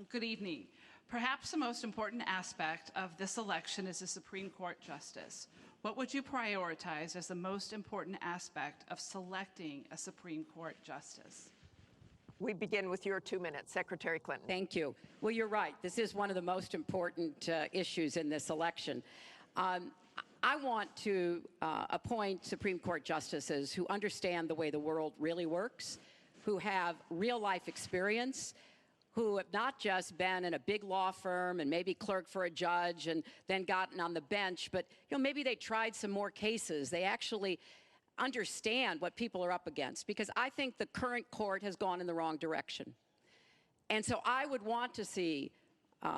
Good evening. Perhaps the most important aspect of this election is the Supreme Court justice. What would you prioritize as the most important aspect of selecting a Supreme Court justice? We begin with your 2 minutes, Secretary Clinton. Thank you. Well, you're right. This is one of the most important issues in this election. I want to appoint Supreme Court justices who understand the way the world really works, who have real-life experience, who have not just been in a big law firm and maybe clerked for a judge and then gotten on the bench, but maybe they tried some more cases. They actually understand what people are up against, because I think the current court has gone in the wrong direction. And so I would want to see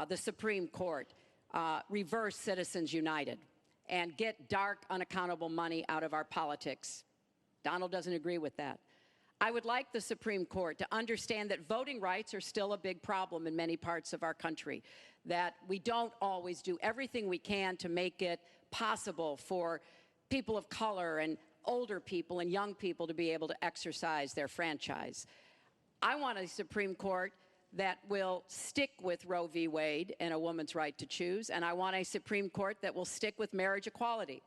the Supreme Court reverse Citizens United and get dark, unaccountable money out of our politics. Donald doesn't agree with that. I would like the Supreme Court to understand that voting rights are still a big problem in many parts of our country, that we don't always do everything we can to make it possible for people of color and older people and young people to be able to exercise their franchise. I want a Supreme Court that will stick with Roe v. Wade and a woman's right to choose, and I want a Supreme Court that will stick with marriage equality.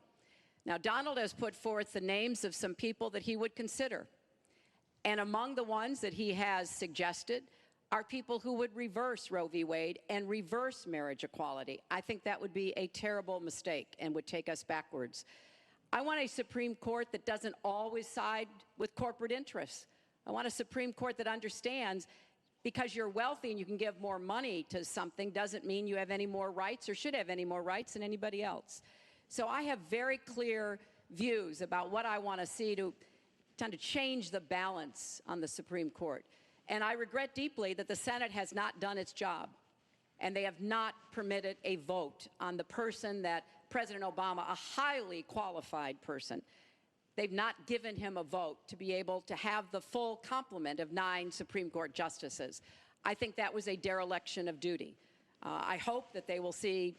Now, Donald has put forth the names of some people that he would consider. And among the ones that he has suggested are people who would reverse Roe v. Wade and reverse marriage equality. I think that would be a terrible mistake and would take us backwards. I want a Supreme Court that doesn't always side with corporate interests. I want a Supreme Court that understands because you're wealthy and you can give more money to something doesn't mean you have any more rights or should have any more rights than anybody else. So I have very clear views about what I want to see to change the balance on the Supreme Court. And I regret deeply that the Senate has not done its job, and they have not permitted a vote on the person that President Obama, a highly qualified person, they've not given him a vote to be able to have the full complement of 9 Supreme Court justices. I think that was a dereliction of duty. I hope that they will see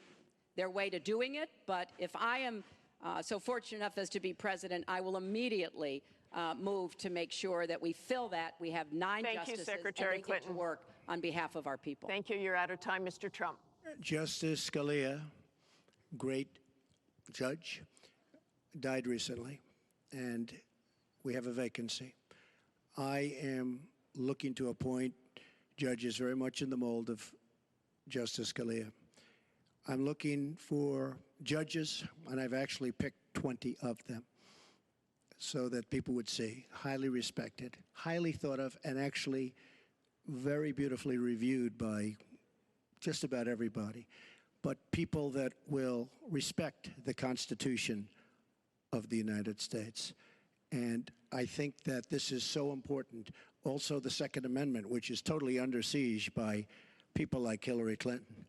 their way to doing it, but if I am so fortunate enough as to be president, I will immediately move to make sure that we fill that. We have 9 justices Secretary and they get to Clinton. work on behalf of our people. Thank you. You're out of time, Mr. Trump. Justice Scalia, great judge, died recently, and we have a vacancy. I am looking to appoint judges very much in the mold of Justice Scalia. I'm looking for judges, and I've actually picked 20 of them, so that people would see, highly respected, highly thought of, and actually very beautifully reviewed by just about everybody, but people that will respect the Constitution of the United States. And I think that this is so important. Also, the Second Amendment, which is totally under siege by people like Hillary Clinton.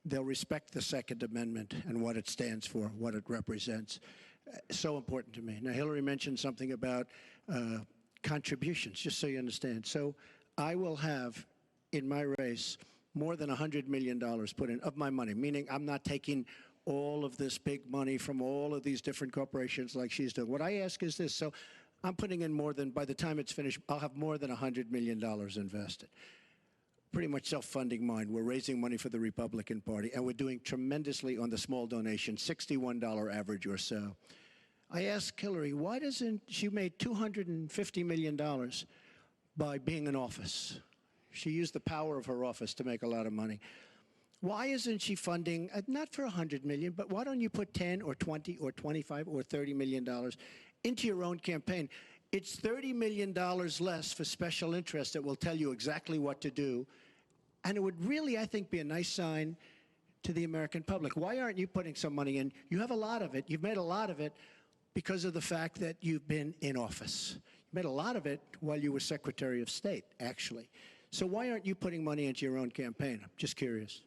They'll respect the Second Amendment and what it stands for, what it represents. So important to me. Now, Hillary mentioned something about contributions, just so you understand. So I will have in my race more than $100 million put in of my money, meaning I'm not taking all of this big money from all of these different corporations like she's doing. What I ask is this. So I'm putting in more than, by the time it's finished, I'll have more than $100 million invested. Pretty much self-funding mine. We're raising money for the Republican Party, and we're doing tremendously on the small donation, $61 average or so. I asked Hillary, why doesn't she made $250 million by being in office? She used the power of her office to make a lot of money. Why isn't she funding, not for $100 million, but why don't you put 10 or 20 or 25 or $30 million into your own campaign? It's $30 million less for special interests that will tell you exactly what to do. And it would really, I think, be a nice sign to the American public. Why aren't you putting some money in? You have a lot of it. You've made a lot of it because of the fact that you've been in office. You made a lot of it while you were Secretary of State, actually. So why aren't you putting money into your own campaign? I'm just curious.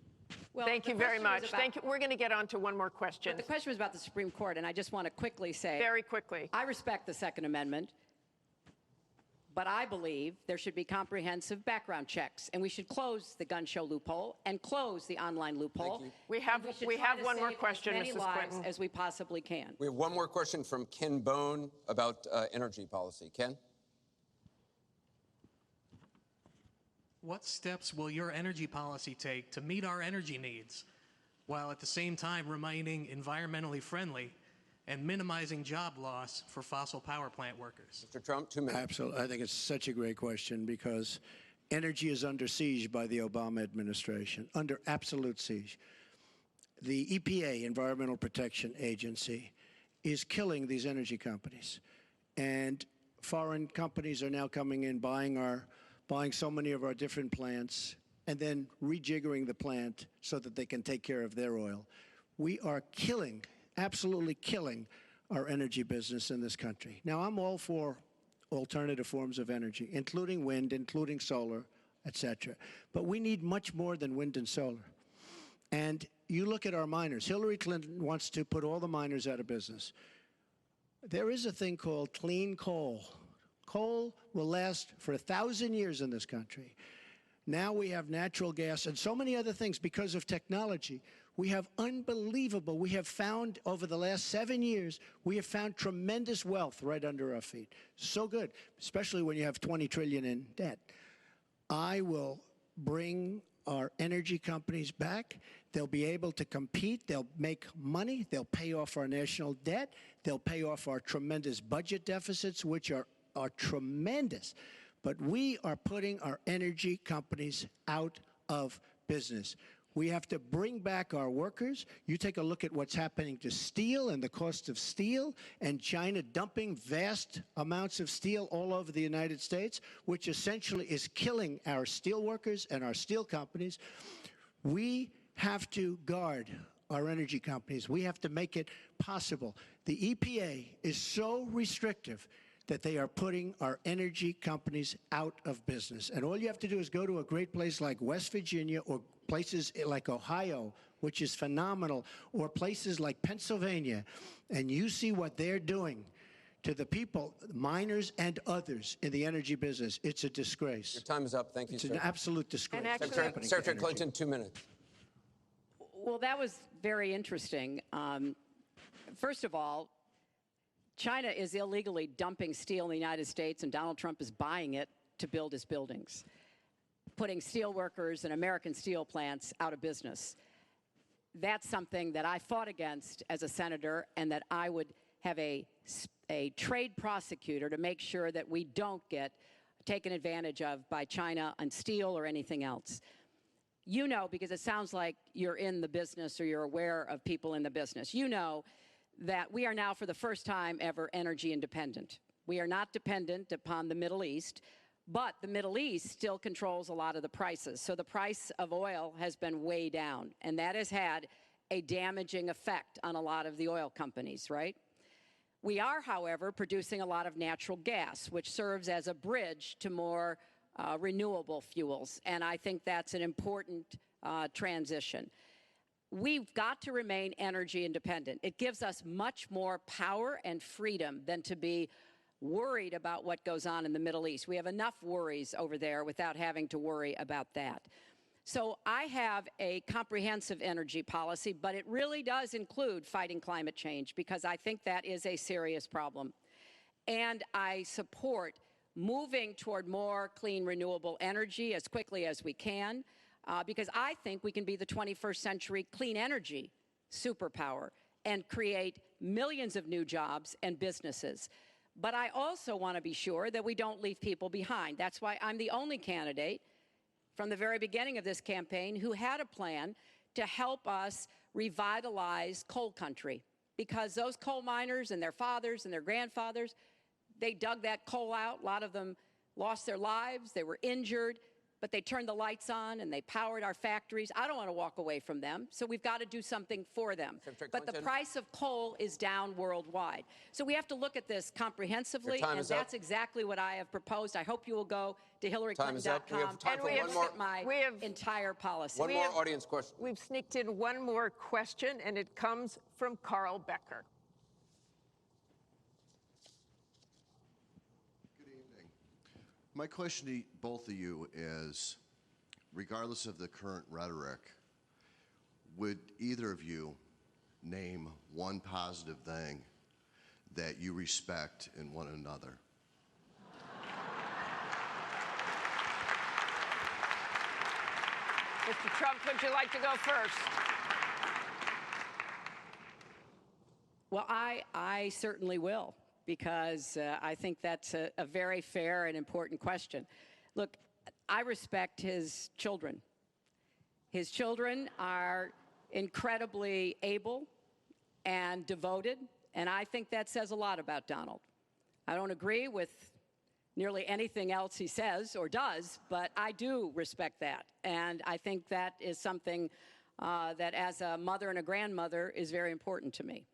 Well, thank you very much. Thank you. We're going to get on to one more question. The question was about the Supreme Court, and I just want to quickly say, very quickly, I respect the Second Amendment, but I believe there should be comprehensive background checks, and we should close the gun show loophole and close the online loophole. We have one more question, as many Mrs. lives Clinton. as we possibly can. We have one more question from Ken Bone about energy policy. Ken? What steps will your energy policy take to meet our energy needs, while at the same time remaining environmentally friendly and minimizing job loss for fossil power plant workers? Mr. Trump, 2 minutes. Absolutely. I think it's such a great question because energy is under siege by the Obama administration, under absolute siege. The EPA, Environmental Protection Agency, is killing these energy companies. And foreign companies are now coming in, buying so many of our different plants, and then rejiggering the plant so that they can take care of their oil. We are killing, absolutely killing, our energy business in this country. Now, I'm all for alternative forms of energy, including wind, including solar, et cetera. But we need much more than wind and solar. And you look at our miners. Hillary Clinton wants to put all the miners out of business. There is a thing called clean coal. Coal will last for 1,000 years in this country. Now we have natural gas and so many other things because of technology. We have unbelievable, we have found over the last 7 years, we have found tremendous wealth right under our feet. So good, especially when you have 20 trillion in debt. I will bring our energy companies back. They'll be able to compete. They'll make money. They'll pay off our national debt. They'll pay off our tremendous budget deficits, which are tremendous. But we are putting our energy companies out of business. We have to bring back our workers. You take a look at what's happening to steel and the cost of steel, and China dumping vast amounts of steel all over the United States, which essentially is killing our steel workers and our steel companies. We have to guard our energy companies. We have to make it possible. The EPA is so restrictive that they are putting our energy companies out of business. And all you have to do is go to a great place like West Virginia or places like Ohio, which is phenomenal, or places like Pennsylvania, and you see what they're doing to the people, miners and others in the energy business. It's a disgrace. Your time is up. Thank you, sir. It's an absolute disgrace. Secretary Clinton, 2 minutes. Well, that was very interesting. First of all, China is illegally dumping steel in the United States, and Donald Trump is buying it to build his buildings, putting steel workers and American steel plants out of business. That's something that I fought against as a senator, and that I would have a trade prosecutor to make sure that we don't get taken advantage of by China on steel or anything else. You know, because it sounds like you're in the business or you're aware of people in the business, you know that we are now, for the first time ever, energy independent. We are not dependent upon the Middle East, but the Middle East still controls a lot of the prices. So the price of oil has been way down, and that has had a damaging effect on a lot of the oil companies, right? We are, however, producing a lot of natural gas, which serves as a bridge to more renewable fuels, and I think that's an important transition. We've got to remain energy independent. It gives us much more power and freedom than to be worried about what goes on in the Middle East. We have enough worries over there without having to worry about that. So I have a comprehensive energy policy, but it really does include fighting climate change because I think that is a serious problem. And I support moving toward more clean, renewable energy as quickly as we can because I think we can be the 21st century clean energy superpower and create millions of new jobs and businesses. But I also want to be sure that we don't leave people behind. That's why I'm the only candidate from the very beginning of this campaign who had a plan to help us revitalize coal country. Because those coal miners and their fathers and their grandfathers, they dug that coal out. A lot of them lost their lives, they were injured, but they turned the lights on and they powered our factories. I don't want to walk away from them, so we've got to do something for them. But the price of coal is down worldwide. So we have to look at this comprehensively, and that's exactly what I have proposed. I hope you will go to HillaryClinton.com and look at my entire policy. One more audience question. We've sneaked in one more question, and it comes from Carl Becker. My question to both of you is, regardless of the current rhetoric, would either of you name one positive thing that you respect in one another? Mr. Trump, would you like to go first? Well, I certainly will, because I think that's a very fair and important question. Look, I respect his children. His children are incredibly able and devoted, and I think that says a lot about Donald. I don't agree with nearly anything else he says or does, but I do respect that, and I think that is something that as a mother and a grandmother is very important to me.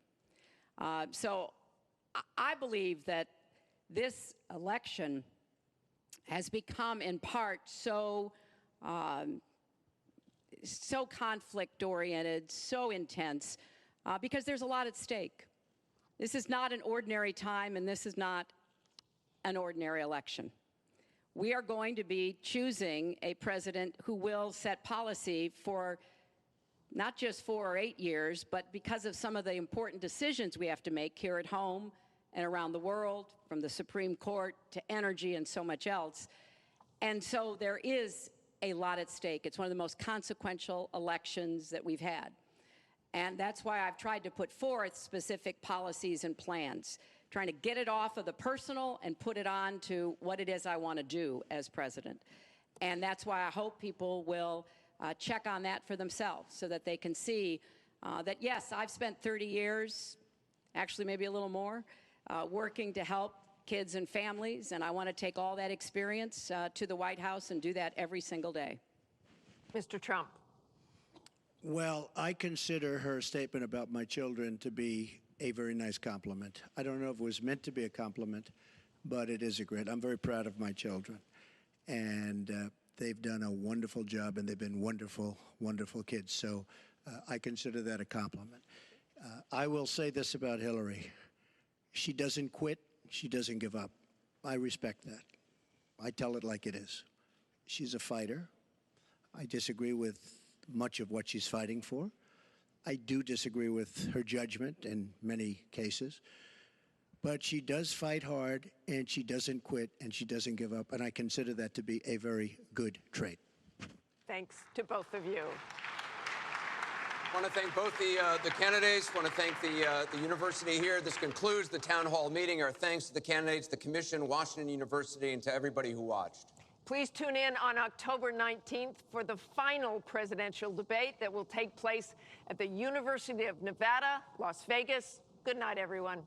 So I believe that this election has become, in part, so conflict-oriented, so intense, because there's a lot at stake. This is not an ordinary time, and this is not an ordinary election. We are going to be choosing a president who will set policy for not just 4 or 8 years, but because of some of the important decisions we have to make here at home and around the world, from the Supreme Court to energy and so much else. And so there is a lot at stake. It's one of the most consequential elections that we've had. And that's why I've tried to put forth specific policies and plans, trying to get it off of the personal and put it on to what it is I want to do as president. And that's why I hope people will check on that for themselves so that they can see that, yes, I've spent 30 years, actually maybe a little more, working to help kids and families, and I want to take all that experience to the White House and do that every single day. Mr. Trump. Well, I consider her statement about my children to be a very nice compliment. I don't know if it was meant to be a compliment, but it is a great. I'm very proud of my children, and they've done a wonderful job, and they've been wonderful, wonderful kids. So I consider that a compliment. I will say this about Hillary. She doesn't quit. She doesn't give up. I respect that. I tell it like it is. She's a fighter. I disagree with much of what she's fighting for. I do disagree with her judgment in many cases. But she does fight hard, and she doesn't quit, and she doesn't give up, and I consider that to be a very good trait. Thanks to both of you. I want to thank both the candidates. I want to thank the university here. This concludes the town hall meeting. Our thanks to the candidates, the commission, Washington University, and to everybody who watched. Please tune in on October 19th for the final presidential debate that will take place at the University of Nevada, Las Vegas. Good night, everyone.